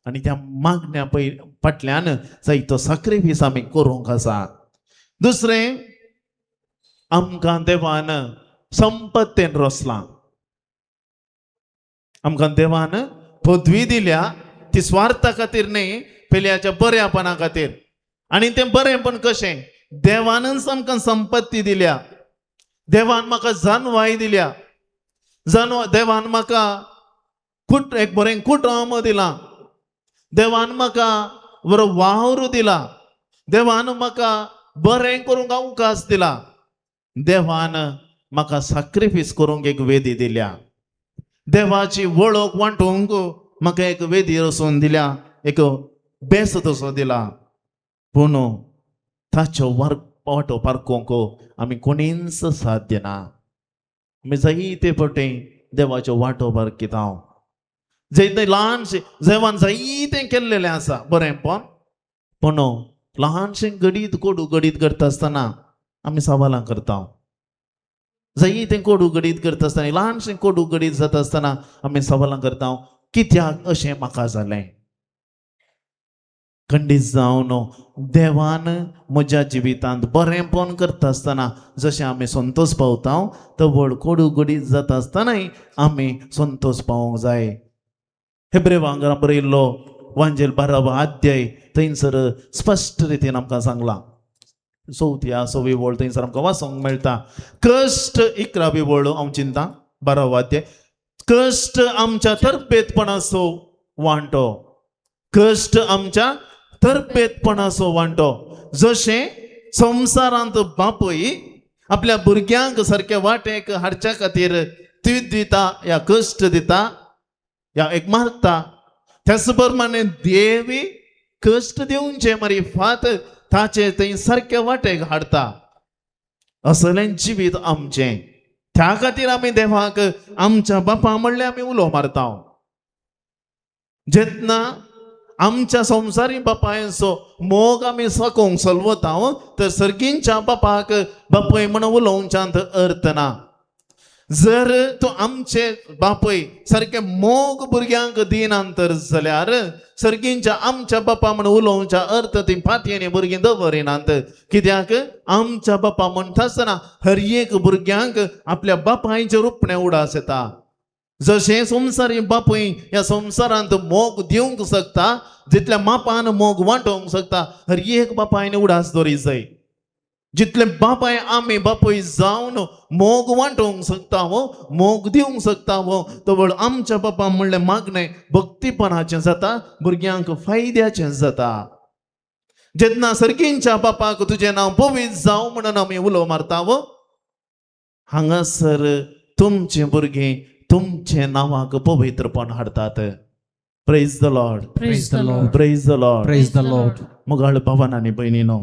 आनी त्या मागण्या फाटल्यान जायतो सॅक्रिफायस आमी करूंक आसा दुसरें आमकां देवान संपत्तेन रचलां आमकां देवान पदवी दिल्या ती स्वार्था खातीर न्ही पेल्याच्या बऱ्यापणा खातीर आनी तें बरेंपण कशें देवानच आमकां संपत्ती दिल्या देवान म्हाका जानवाय दिल्या देवान म्हाका एक बरें कुटुंब दिलां देवान म्हाका बरो वावर दिला देवान म्हाका बरें करूंक अवकाश दिला देवान म्हाका सॅक्रिफायस करूंक एक वेदी दिल्या देवाची वळख वांटूंक म्हाका एक वेदी रचून दिल्या एक बेस तसो दिला पूण ताच्यो वाटो पारखूंक आमी कोणीच साध्य ना आमी जायते फावटी देवाच्यो वाटो पारखीता जायते ल्हानशें देवान जायतें केल्लेलें आसा बरेंपण पूण ल्हानशें गडीत कोडू गडीत करता आसतना आमी सवालां करता जायतें कोडू गडीत करता आसतना ल्हानशें कोडू गडीत जाता आसतना आमी सवालां करता कित्याक अशें म्हाका जालें खंडीत जावन देवान म्हज्या जिवितांत बरेंपण करता आसतना जशें आमी संतोश पावता तो व्हड कोडू गडीत जाता आसतनाय आमी संतोश पावोंक जाय हेब्रेवांगरा बरयल्लो वांजेल 12वा अध्याय थंयसर स्पश्ट रितीन आमकां सांगलां चवथ्या 6वी वळ थंयसर आमकां वाचूंक मेळटा. कश्ट 11वी वळ हांव चिंता 12वा अध्याय. कश्ट आमच्या तरबेतपणाचो वांटो. कश्ट आमच्या तरबेतपणाचो वांटो. जशें संवसारांत बापूय आपल्या भुरग्यांक सारके वाटेक हाडच्या खातीर तीत दिता या कश्ट दिता या एक मारता, त्याच प्रमाणे देवी कश्ट दिवचे मरी फात ताचे थंय सारके वाटेक हाडता. असलें जिवीत आमचें. त्या खातीर आमी देवाक आमच्या बापा म्हणले आमी उलो मारता. जेन्ना आमच्या संवसारी बापायचो मोग आमी साकोंक चलवता तर सर्गींच्या बापाक बापय म्हणून उलोवच्यांत अर्थ ना. जर तो आमचे बापय सारखे मोग भुरग्यांक दिनांतर जाल्यार सर्गींच्या आमच्या बापा म्हणून उलोवच्या अर्थ ती फातयेनी भुरगीं दवरिनात. कित्याक आमच्या बापा म्हणटा आसतना हर एक भुरग्यांक आपल्या बापायचे रुपणे उडास येता. जशें संवसारी बापूय ह्या संवसारांत मोग दिवंक शकता, जितल्या मापान मोग वांटोवंक शकता, हर एक बापायन उडास दवरी जाय. जितले बापाय आमी बापूय जावन मोग वांटोवंक शकता मोग दिवंक शकता तवळ आमच्या बापा म्हणलें मागणें भक्तीपणाचें जाता, भुरग्यांक फायद्याचें जाता. जेन्ना सर्गींच्या बापाक तुजें नांव पवित्र जावं म्हणून आमी उलो मारता हांगासर तुमचें भुरगीं तुमचे नांवाक पवित्रपण हाडतात. Praise the lord. Praise the Lord. Praise the lord. Praise the Lord. मुगाळ भावान आनी भयणीनो,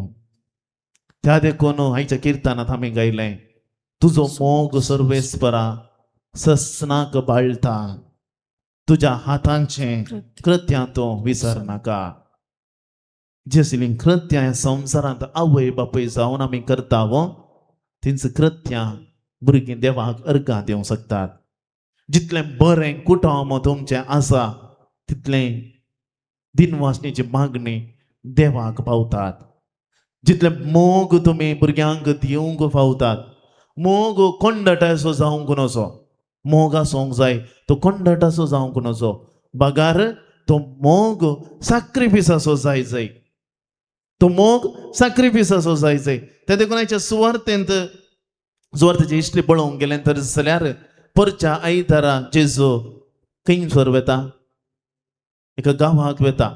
त्या देखून आयच्या किर्तनांत आमी गायलें, तुजो मोग सर्वेस्परा ससनाक बाळटा, तुज्या हातांचे कृत्यां तूं विसर नाका. जी असलीं कृत्यां ह्या संवसारांत आवय बापूय जावन आमी करता तिंच कृत्यां भुरगीं देवाक अर्गां दिवंक शकतात. जितलें बरें कुटुंब तुमचें आसा तितलें दिनवासणेची मागणी देवाक पावतात. जितले मोग तुमी भुरग्यांक दिवंक फावतात, मोग कोंडटाचो जावंक नजो. मोग आसूंक जाय तो कोंडटाचो जावंक नजो. बागार तो मोग सॅक्रिफिसाचो जाय जाय. तो मोग सॅक्रिफिसाचो जाय जाय. ते देखून हाच्या सुवार्थेंत सुवार्थेची हिस्ट्री पळोवंक गेलें तर जाल्यार परच्या आयतारा जेजू खंयसर वेता, एका गांवाक वेता.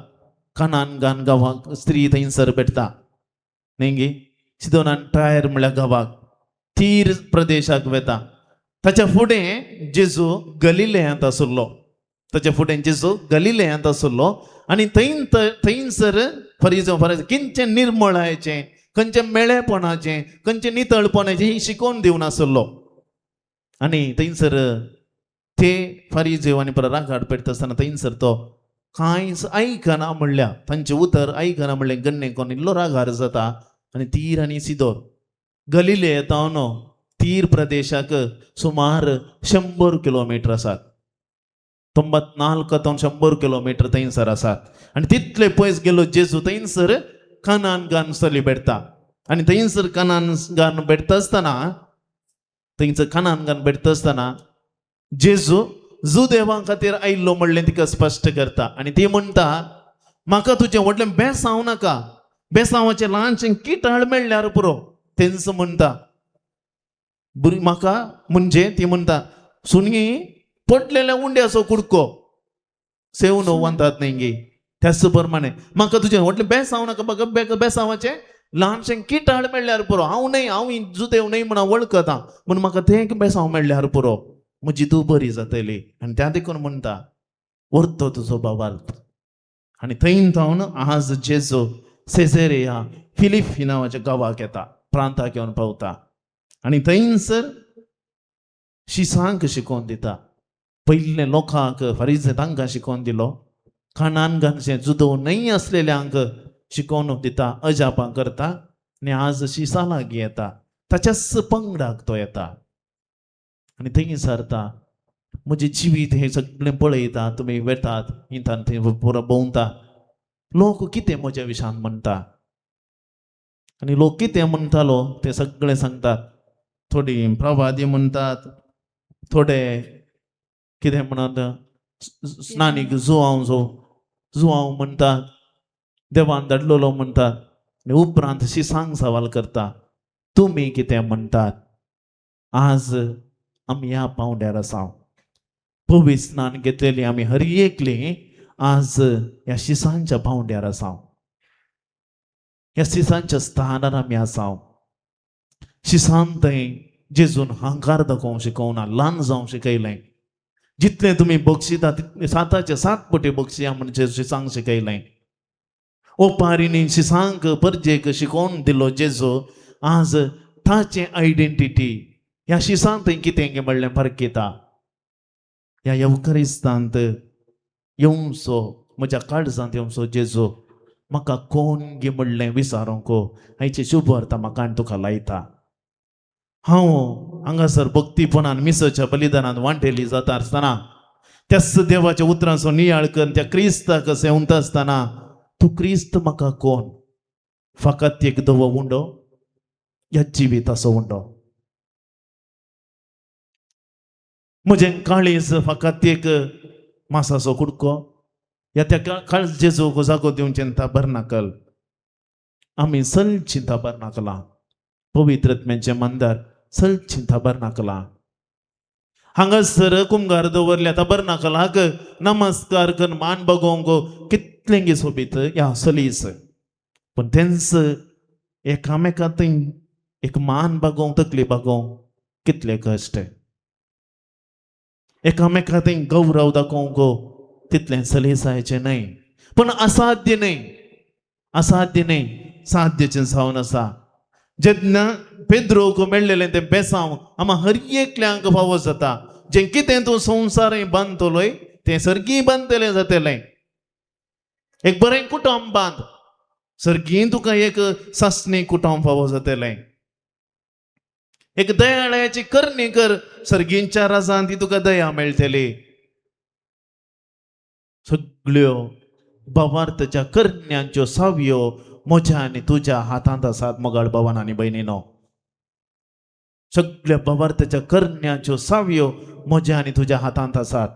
कानानगान गांवाक स्त्री थंयसर भेटता न्ही गे. सिदोनान टायर म्हळ्यार गांवाक तीर प्रदेशाक वेता. ताच्या फुडें जेजू गलिलेयांत आसलो. ताच्या फुडें जेजू गलिलेयांत आसलो आनी थंयसर फरिजो खंयचें निर्मळायेचें, खंयचें मेळेपणाचें, खंयचें नितळपणाचें ही शिकोवन दिवन आसलो. आनी थंयसर ते फारिजेव आनी रागाड पेटता आसतना थंयसर तो कांयच आयकना म्हणल्या, तांचें उतर आयकना म्हणलें गण्णे कोण इल्लो रागार जाता आनी तीर आनी सिदोर गलिले येता न्हू तीर प्रदेशाक सुमार 100 किलोमीटर आसात. 94 तो 100 किलोमीटर थंयसर आसात. आनी तितले पयस गेलो जेजू थंयसर कानानगान चली भेटता. आनी थंयसर कानानगान भेटता आसतना थंयसर कानानगान भेटता आसतना जेजू देवा खातीर आयिल्लो म्हणलें तिका स्पश्ट करता. आनी ती म्हणटा, म्हाका तुजें व्हडलें बेसांव नाका, बेसांवाचें ल्हानशें किटाळ मेळ्ळ्यार पुरो. तेंच म्हणटा म्हाका म्हणजे ती म्हणटा सुणगी पडलेल्या उंड्याचो कुडको सेव न्हू म्हणटात न्ही गे. त्याच प्रमाणे म्हाका तुजें व्हडलें बेसांव नाका, म्हाका बेसांवाचें ल्हानशें किटाळ मेळ्ळ्यार पुरो. हांव जुदेव न्हय म्हणून वळखता, पूण म्हाका तें बेसांव मेळ्ळ्यार पुरो, म्हजी तूं बरी जातली. आनी त्या देखून म्हणटा व्हरतो तुजो बाबार्थ. आनी थंय जावन आज जेजू सेझेरिया फिलिप्पी नांवाच्या गांवाक येता, प्रांताक येवन पावता. आनी थंयसर शिसांक शिकोवन दिता. पयले लोकांक फारिजे तांकां शिकोवन दिलो, कानानगानचें जुदो न्हय आसलेल्यांक शिकोवन दिता, अजापां करता. आनी आज शिसा लागीं येता, ताच्याच पंगडाक तो येता आनी थंय सरता. म्हजें जिवीत हें सगळें पळयता, तुमी वेतात हितान थंय पुरो भोंवता. लोक कितें म्हज्या विशयान म्हणटा आनी लोक कितें म्हणटालो तें सगळें सांगतात. थोडीं प्रवादी म्हणटात, थोडे कितें म्हणत स्नानीक जुआंव म्हणटात, देवान धाडलेलो म्हणटात. आणि उपरांत शिसांक सवाल करता तुम्ही कितें म्हणटात. आज आमी ह्या पावंड्यार आसा. पवित्र स्नान घेतलेली आमी हर एकली आज ह्या शिसांच्या पावंड्यार आसा. ह्या शिसांच्या स्थानार आमी आसा. शिसान थंय जेजून हांकार दाखोवंक शिकोवना, ल्हान जावंक शिकयलें. जितलें तुमी बक्षिता तितलें 7 पटी बक्षिया म्हणजे शिसांक शिकयलें. ओपारीनी शिसांक परजेक शिकोवन दिलो जेजू. आज ताचें आयडेंटिटी ह्या शिसांत थंय कितें म्हणलें फरकेता. ह्या येवकारिस्तांत येवंसो, म्हज्या काळजांत येवंसो जेजू, म्हाका कोण गे म्हणलें विचारूंक हाचे शुभ अर्थ म्हाका आनी तुका लायता. हांव हांगासर भक्तीपणान मिसच्या बलिदानात वांटेली जाता आसतना, त्याच देवाच्या उतरांचो नियाळ कर त्या क्रिस्ताक सेवंत आसतना तूं क्रिस्त म्हाका कोण. फकत एक दवो उंडो या जिविताचो उंडो. म्हजें काळीज फकत एक मासाचो कुडको या त्या काळज जेजूक जागो दिवचें ताबरनाकल. आमी सलची ताबरनाकलां, पवित्रत्म्याचें मंदार सलची ताबरनाकलां. हांगासर कुंभार दवरल्या ताबरनाकलाक नमस्कार करून मान बगोवंक कितलें सोबीत ह्या सलीस. पण तेंच एकामेकांत एक मान बगोवंक तकली बगोवंक कितले कश्ट. एकामेकांत गौरव दाखोवंक तितलें सलीसायचें न्हय. पण असाध्य न्हय, असाध्य न्हय, साध्यचें जावन आसा. जेन्ना पेद्रोक मेळ्ळेलें तें बेसांव आमा हर एकल्यांक फावो जाता. जें कितें तूं संवसार बांदतलोय तें सर्गी बांदतलें जातलें. एक बरें कुटुंब बांद, सर्गी तुका एक सासणी कुटुंब फावो जातलें. एक दयाळ्याची करणी कर, सर्गींच्या राजांत ती तुका दया मेळटली. सगळ्यो भावार्थाच्या करण्यांच्यो सावयो म्हज्या आनी तुज्या हातांत आसात मोगाळ भावान आनी भयणीनो. सगळ्या भावार्थाच्या करण्यांच्यो सावयो म्हज्या आनी तुज्या हातांत आसात.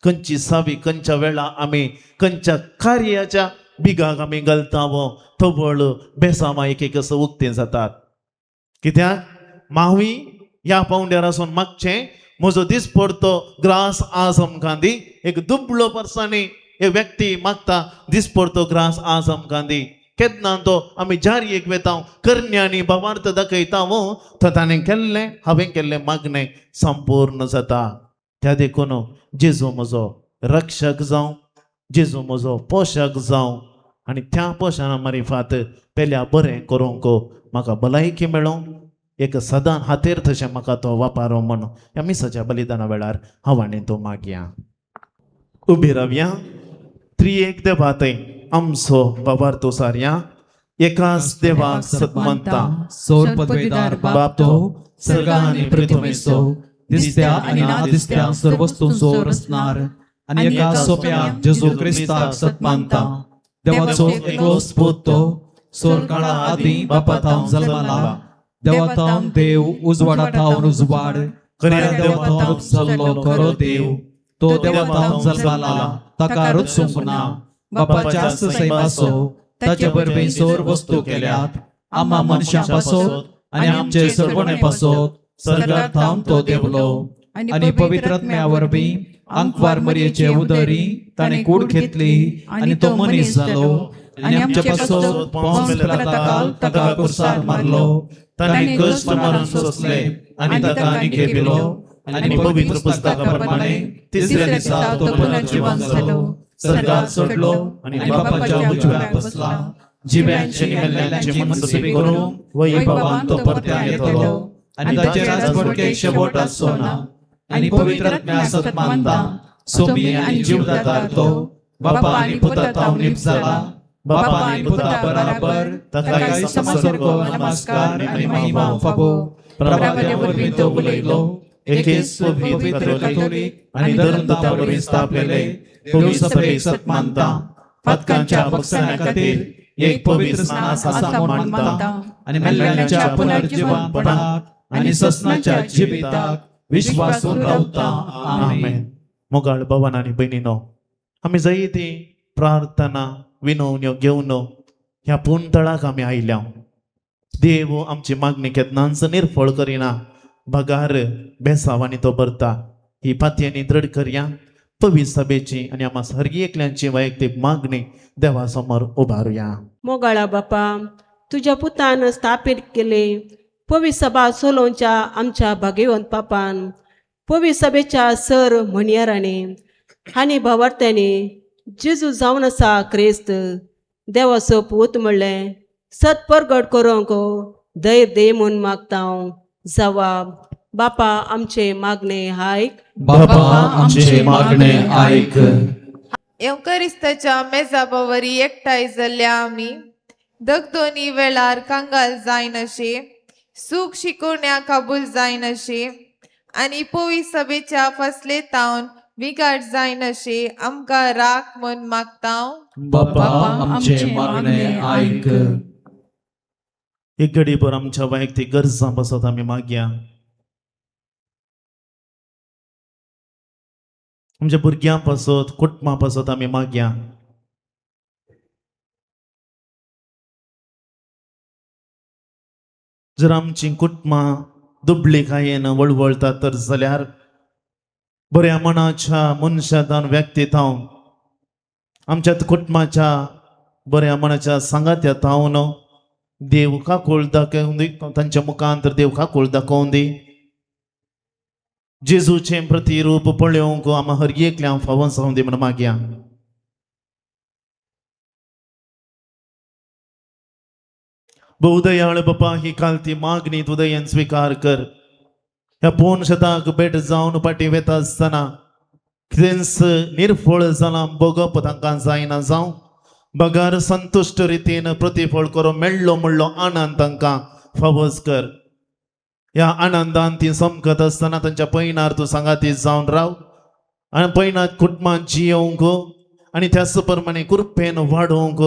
खंयची सावी खंयच्या वेळा आमी खंयच्या कार्याच्या बिगाक आमी घालतावो थवळ बेसांवां एक एक असं उक्तें जातात. कित्याक मावी ह्या पावंड्यार आसून मागचें म्हजो दिसपडतो ग्रास आज आमकां दी. एक दुबळो परसांनी एक व्यक्ती मागता दिसपडतो ग्रास आज आमकां दी. केन्ना तो आमी जारयेक वेताव करण्यांनी भावार्थ दाखयतावो तो ताणें केल्लें हांवें केल्लें मागणें संपूर्ण जाता. त्या देखून जेजू म्हजो रक्षक जावं, जेजू म्हजो पोशक जावं आनी त्या पोशना मारिफात पेल्या बरें करूंक म्हाका भलायकी मेळों. एक सदां हातेर तशें म्हाका तो वापरो म्हण ह्या मिसाच्या बलिदाना वेळार हांव आनी तूं मागया. उबी रावया. त्रिएक देवातय आमचो बाबार सारया. एकाच देवाक सतमंता सोर पदवेदार बाप तो सर्गा आनी पृथ्वीचो दिसत्या आनी नादिसत्या सर्व वस्तूंचो रचणार आनी एका सोप्या जेजू क्रिस्ताक सतमानता. देवाचो एकलोच पूत तो सोर काळा आदी बापातावन जल्माला. देवातावन देव उजवाडातावन उजवाड खऱ्या देवातावन जाल्लो खरो देव. तो देवातावन जल्माला ताका रचूंक ना. बापाच्या सैमासो ताचे वरवीं सोर वस्तू केल्यात. आम्हा मनशां पासत आनी आमचे सर्वणे पासत सर्गात थांब तो देवलो. आनी पवित्रात्म्या वरवीं आंकवार मरयेचे उदरी ताणें कूड घेतली आनी तो मनीस जालो. आनी आमचे पासत पोंस पिलाताकाल ताका कुरसार मारलो. ताणें कश्ट मरण सोंसले आनी ताका आनीक दिलो. आनी पवित्र पुस्तका प्रमाणे तिसऱ्या दिसा तो पुनर्जीवन जालो. सर्गात चडलो आनी बापाच्या उजव्याक बसला. जिव्यांची आनी मेल्ल्यांची मनसुबी करून वैभवान तो परत्यान येतलो. आनी ताचे राजवडके शेवट आसचो ना. आनी पवित्रात्म्या सतमानता सोमी आनी जीवदातार तो बापा आनी पुता ताव नीप जाला. बापा आनी पुता बराबर ताका समसर्ग नमस्कार आनी महिमा फाबो. प्रभावाच्या वरवीं तो उलयलो. एकेच पवित्र कॅथोलिक आनी धर्मता वरवीं स्थापलेले देव सभेक सतमानता. पातकांच्या भक्षणा खातीर एक पवित्र स्नान आसा म्हूण मानता. आनी मेल्ल्यांच्या पुनर्जीवनपणाक आनी ससनाच्या जिविताक विश्वासून रावता. आमेन. मोगाळ भवन आनी भयणीनो, आमी जायती प्रार्थना विनवण्यो घेवन ह्या पुंतळाक आमी आयल्या देव आमची मागणी केन्नाच निर्फळ करिना भगार बेसावांनी तो भरता ही पातयेंनी दृढ करया पवित्र सभेची आणि आम्हा सर्गी एकल्यांची वैयक्तीक मागणी देवा समोर उभारूया. मोगाळा बापा तुझ्या पुतान स्थापित केले पवित्र सभा सोलोवच्या आमच्या भाग्यवंत पापान पवित्र सभेच्या सर म्हणयारांनी आनी भावार्थ्यांनी जेजू जावन आसा क्रिस्त देवाचो पूत म्हणलें सत परगट करूंक धैर्य दे म्हूण मागता जवाब बापा आमचे मागणे आयक. बाबा आमचे मागणे ऐक. एवकरिस्ताच्या मेजाबावरी एकठांय जाल्ल्या आमी दगदोनी वेळार कांगाल जायन अशे सूख शिकोवण्या काबूल जायन अशे आनी पवित्र सभेच्या फसलेतावन विगाड जायन अशे आमकां राख म्हूण मागता. बाबा आमचे मागणे ऐक. एक घडीभर आमच्या वैयक्तीक गरजा बसत आमी मागया. आमच्या भुरग्यां पासत कुटुंबा पासत आमी मागया. जर आमची कुटुंबां दुबळेकायेन वळवळतात तर जाल्यार बऱ्या मनाच्या मनशांतान व्यक्तीत हांव आमच्या कुटुंबाच्या बऱ्या मनाच्या सांगात येता हांव न्हू देव काकूळ दाखोवन दी तांच्या मुखांतर देव काकूळ दाखोवन दी जेजूचे प्रतिरूप पळोवंक आम्हा हर एकल्या फावो जावं दी म्हण मागया. बहुदयाळ बापा ही कालती मागणी तुदयन स्वीकार कर. ह्या 5 शेताक भेट जावन पाटी वेता आसतना क्रिन्स निर्फळ जालां बगप तांकां जायना जावं बगार संतुश्ट रितीन प्रतिफळ करूं मेळ्ळो म्हणलो आनंद तांकां फावोज कर. ह्या आनंदान ती समकत आसतना तांच्या पैनार तूं सांगाती जावन राव आनी पैनात कुटुंबांत जियोवंक आनी त्याच प्रमाणे कुरपेन वाडोवंक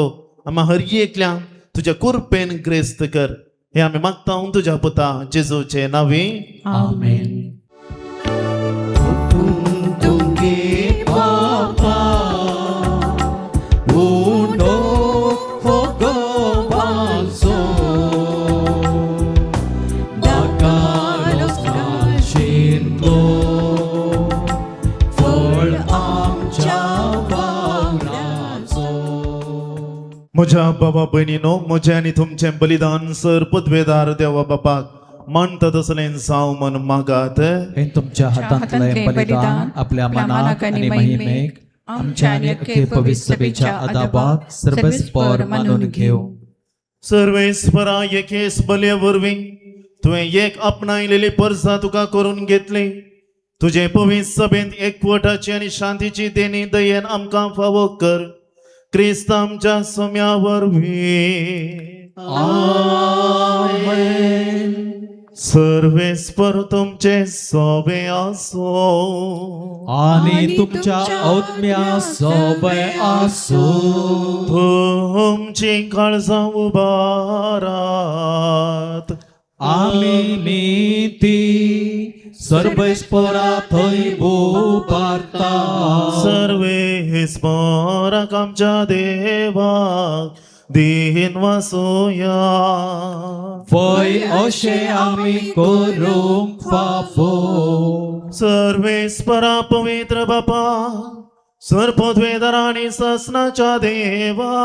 आम्हा हर एकल्या तुझ्या कुरपेन ग्रेस्त कर हे आमी मागता तुझ्या पुता जेजूचे नावी आमेन. म्हज्या बाबा भयणीनो म्हजें आनी तुमचें बलिदान सर पदवेदार देवा बापाक मानता तसलें जावं म्हण मागात. हे तुमच्या हातांतले बलिदान आपल्या मनाक आणि महिमेक आमच्या आणि अख्खे पवित्र सभेच्या आदाबाक सर्वस्पर मानून घेऊ. सर्वेस्परा एकेस बले वरवीं तुवें एक आपणायलेली परसां तुका करून घेतली. तुजे पवित्र सभेंत एकवटाची आनी शांतीची देणी दयेन आमकां फावो कर. क्रिस्त आमच्या सोम्या वरवीं आमेन. सर्वेस्पर तुमचे सोबे आसो आणि तुमच्या औत्म्या सोबय आसो. तुमची काळजां उबारात. आमी नीती सर्वेस्परा थंय उबारता. सर्वेस्पराक आमच्या देवाक दिन वासोया. वय अशें आमी करूंक फावो. सर्वेस्परा पवित्र बापा सर पदवेदार आनी ससनाच्या देवा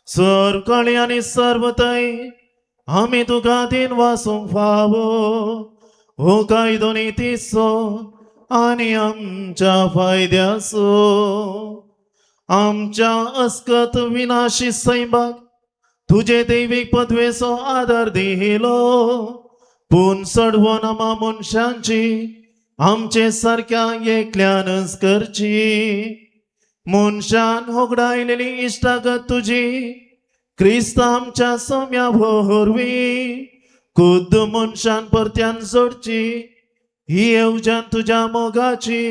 सर कळी आनी सर्वतय आमी तुका दिन वासूंक फावो. हो कायदो नितीसो आनी आमच्या फायद्याचो आमच्या अस्कत विनाशी सैमाक तुजे दैवीक पदवेचो आदार दिलो. पूण सडवोन आम्हा मनशांची आमचे सारक्या एकल्यानच करची. मनशान होगडायलेली इश्टागत तुजी क्रिस्त आमच्या सोम्या वरवीं खुद्द मनशान परत्यान जोडची. ही येवजण तुझ्या मोगाची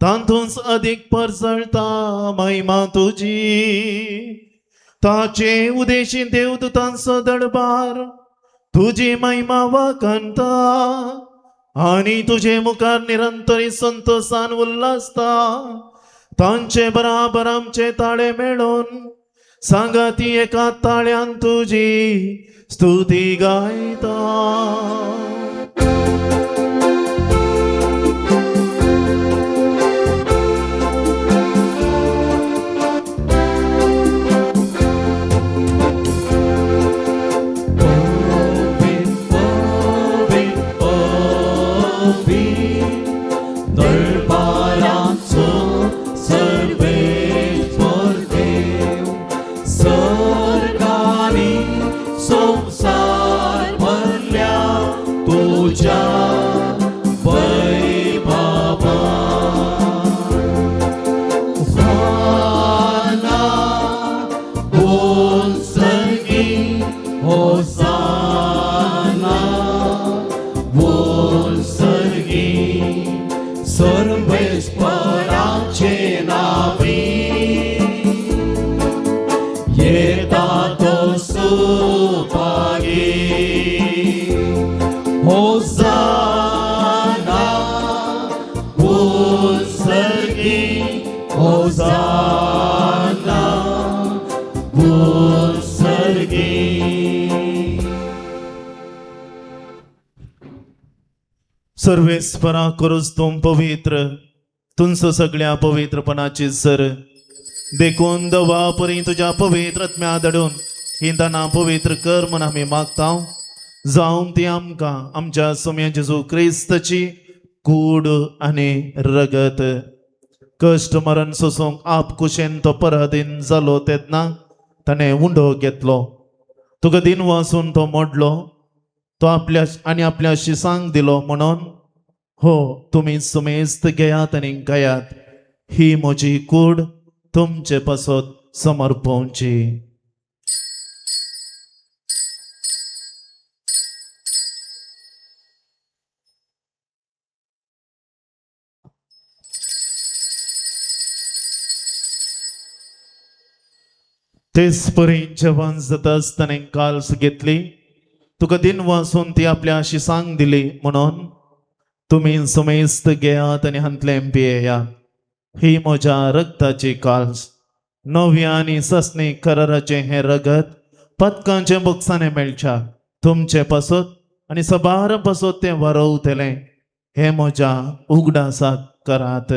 तांतूंच अधिक परसळता महिमा तुजी. ताचे उदेशी देवदूतांचो दरबार तुजी महिमा वाखणता आनी तुजे मुखार निरंतरी संतोषान उल्हासता. तांचे बराबर आमचे ताळे मेळोन सांगा ती एका ताळ्यान तुझी स्तुती गायता. सर्वेस्परा करूस तुम पवित्र तुमच सगळ्या पवित्रपणाची सर देखून दवा परी तुझ्या पवित्र आत्म्या दडून ही दाना पवित्र कर म्हण आम्ही मागता. जाऊन ती आमकां आमच्या सोम्या जेजू क्रिस्ताची कूड आनी रगत कष्ट मरण सोसूंक आप कुशेन तो पराधीन जालो तेन्ना ताणें उंडो घेतलो. तुका दिन वाचून तो मोडलो तो आपल्या शिसांक दिलो म्हणून हो तुम्ही सुमेस्त घेयात आनी गायात ही म्हजी कूड तुमचे पासत समर्पोवची. तेच परी जेवण जाता आसतना काल्स घेतली तुका दिन वाचून ती आपल्या शिसांक दिली म्हणून तुम्ही सुमेस्त घेयात आनी हांतलें पियेयात ही म्हज्या रगताची काल्स नव्या आनी ससणी कराराचें हें रगत पदकांचें बक्षाने मेळच्या तुमचे पासत आनी सबार पासत तें वारवतलें हें म्हज्या उगडासाक करात.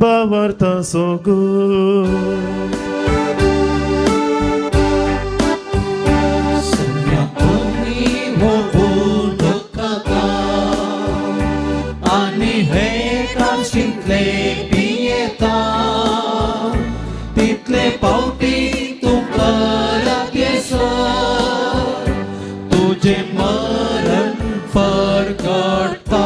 Bavarta sogu आणि हे काम शिंकले पियेता तिथले पावटी तू परत येसो तुझे मरण फरकडता.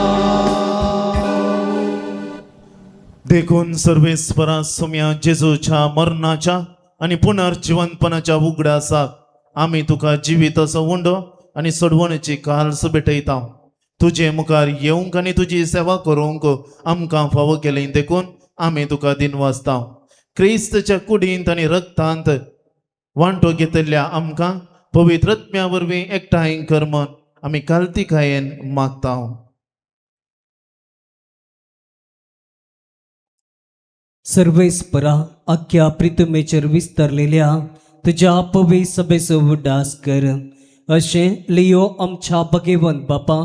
देखून सर्वेस्परा सोम्या जेजूच्या मरणाच्या आणि पुनर्जिवंतपणाच्या उगडासाक आम्ही तुका जिवीत असो उंडो आणि सोडवणेची काल्स भेटयता. तुझे मुखार येवंक आनी तुजी सेवा करूंक आमकां फावो केलें देखून आमी तुका दिन वाचता. क्रिस्तच्या कुडींत आनी रगतांत वांटो घेतल्या आमकां पवित्रत्म्या वरवीं एकठांय कर म्हण आमी काल्तिकायेन मागता. सर्वेस्परा अख्ख्या प्रितमेचेर विस्तारलेल्या तुझ्या पवी सभेचो उडास कर. अशें लियो आमच्या भगवंत बापा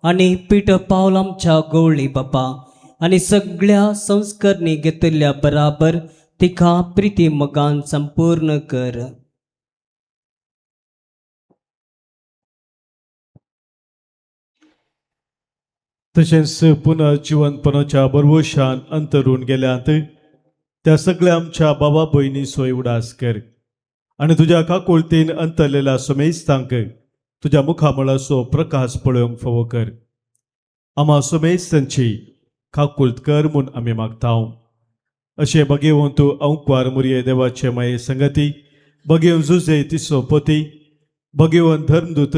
आनी पीटर पावल आमच्या गवळी बापा आनी सगळ्या संस्करणी घेतल्या बराबर तिका प्रिती मोगान संपूर्ण कर. तशेंच पुनर्जिवंतपणाच्या बरवशान अंतरून गेल्यात त्या सगळ्या आमच्या बाबा भयणी सोय उडास कर आनी तुज्या काकुळतीन अंतरलेल्या सुमेस्तांक तुज्या मुखामळाचो प्रकाश पळोवंक फावो कर. आम्हा सुमेस्तांची काकुळत कर म्हूण आमी मागता. अशें भगेवूं तूं अंकवार मुरये देवाचे माये संगती भगेव जुजे तिसो पोती भगेवन धर्मदूत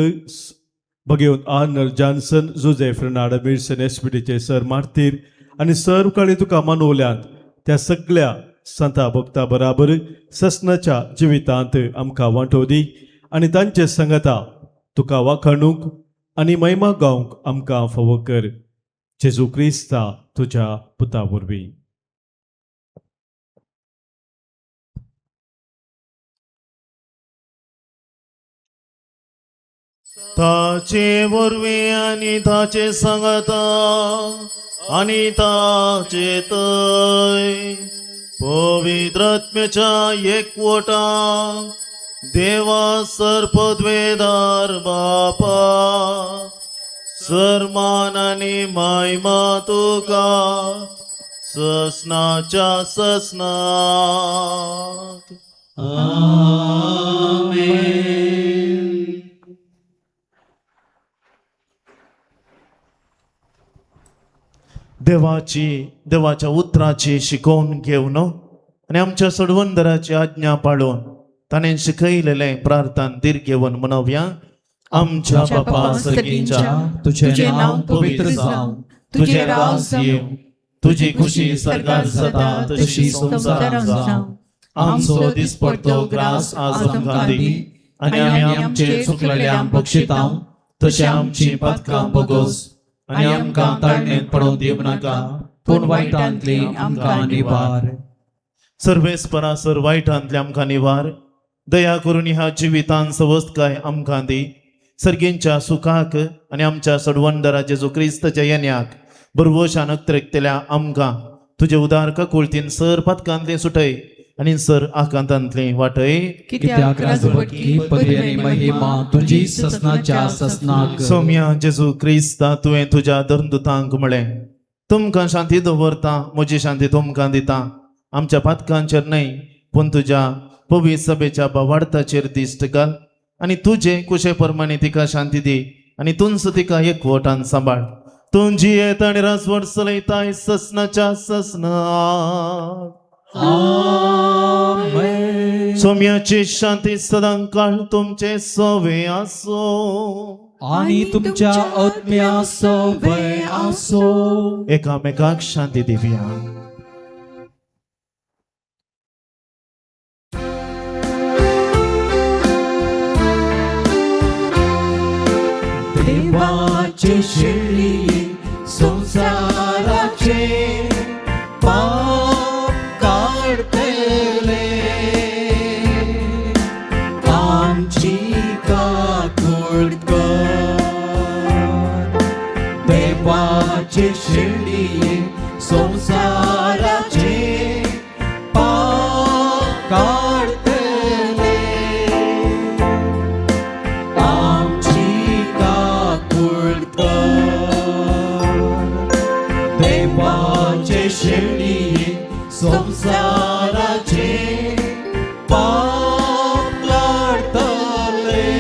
भगेवन आर्नल्ड जॉन्सन जुजे फ्रेनार्ड मिल्सन एसपीडीचे सर मार्तीर आनी सर्व काळी तुका मानवल्यांत त्या सगळ्या संता भक्ता बराबर ससनाच्या जिवितांत आमकां वांटो दी आनी तांचे संगता तुका वाखाणूक आनी महिमा गावंक आमकां फावो कर जेजू क्रिस्ता तुज्या पुता वरवीं. ताचे वरवीं आनी ताचे सांगता आनी ताचे तय पवित्र आत्म्याच्या एकवटांत देवा सर्पद्वेदार बापा सर्मान आनी महिमा तुका ससनाच्या ससनात. देवाच्या उतराची शिकोवन घेवन आनी आमच्या सडवंदराची आज्ञा पाळून ताणें शिकयलेलें प्रार्थना दीर घेवन म्हणोवया. आमच्या बापा सर्गीच्या तुझे नाव पवित्र जावं, तुझे राज येवं, तुझी खुशी सर्गार जाता तशी संवसारांत जावं. आमचो दिसपडटो ग्रास आज आमकां दी आनी आमी आमचे चुकलेल्यांक बक्षितांव तशें आमची पातकां बोगोस आनी आमकां ताळणेंत पडोवन दिवं नाका, पूण वायटांतली आमकां निवार. सर्वेस्परा सर वायटांतले आमकां निवार. दया करून ह्या जिवितांत सवस्तकाय आमकां दी. सर्गींच्या सुखाक आनी आमच्या सडवंडरा जेजू क्रिस्ताच्या येण्याक बरवशान अत्रेकतेल्या आमकां तुजे उदार ककुळतीन सर पातकांतले सुटय आनी सर आकांतांतले वाटय. कित्याक राजवटी पदवी आनी महिमा तुजी ससनाच्या ससनाक. सौम्या जेजू क्रिस्ता तुवें तुज्या धर्मदुतांक म्हळें, तुमकां शांती दवरता, म्हजी शांती तुमकां दिता. आमच्या पातकांचेर न्हय पूण तुज्या पवित्र सभेच्या बावार्थाचेर दिश्ट घाल आनी तुजे कुशे प्रमाणे तिका शांती दी आनी तुंच तिका एकवटान सांबाळ. तुमची येत आनी रासवड चलयताय ससनाच्या ससनाक. सौम्याची शांती सदां काळ तुमचे सवे आसो आनी तुमच्या आत्म्या सवय आसो. एकामेकाक शांती दिवया. देवाचे शेळी संसाराचे पाप काढतले, आमची काकूळ कर. देवाचे शेळी संसाराचे पाप काढतले, आमची काकूळ कर. देवाचे शेळी संसाराचे पाप काढतले,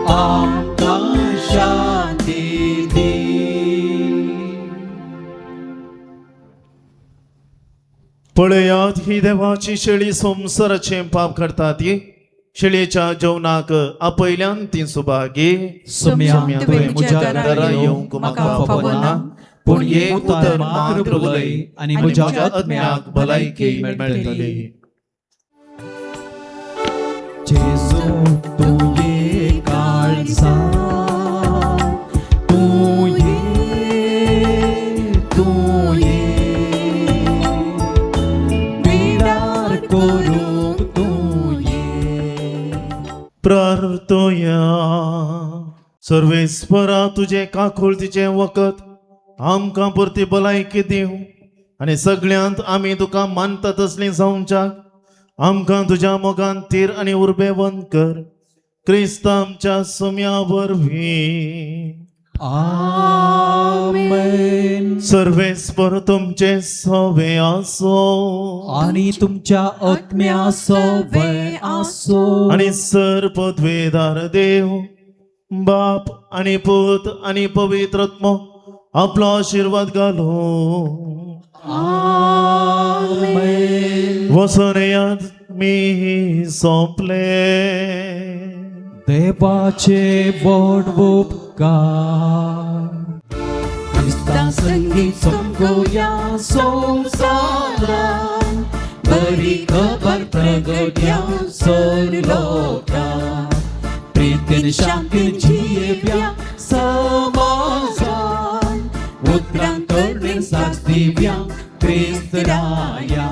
आमकां शांती दी. पळयात ही देवाची शेळी संसाराचे पाप करता ती. शेळयेच्या जेवणाक आपयल्यान ती सुभागी. सौम्या तुवें म्हज्या घरा येवंक म्हाका फावो ना, पूण एक उतर मात्र उलय आनी म्हज्या आत्म्याक भलायकी मेळटली. जेजू तूं ये काळजा, तूं ये पिडार करूंक तूं ये. प्रार्थोया. सर्वेस्परा तुजे काकुळतीचे वखद आमकां परती भलायकी दिव आनी सगळ्यांत आमी तुका मानता तसलीं जावंच्याक आमकां तुज्या मोगान तीर आनी उर्बेवंत कर. क्रिस्ता आमच्या सौम्या वरवीं. आमेन. सर्वेस्पर तुमचे सवे आसो आनी तुमच्या आत्म्या सवय आसो. आनी सर पदवेदार देव बाप आनी पूत आनी पवित्र आत्मो आपलो आशीर्वाद घालो. आमेन. वचून येयात मी सोंपले. देवाचे व्हड उपकार. क्रिस्ता संगीत समगोया संवसारांत बरी खबर प्रगट्या सर लोका प्रीतीन शांतीन जियेव्या समाजान उतरांकडे साथ दिव्या क्रिस्त राया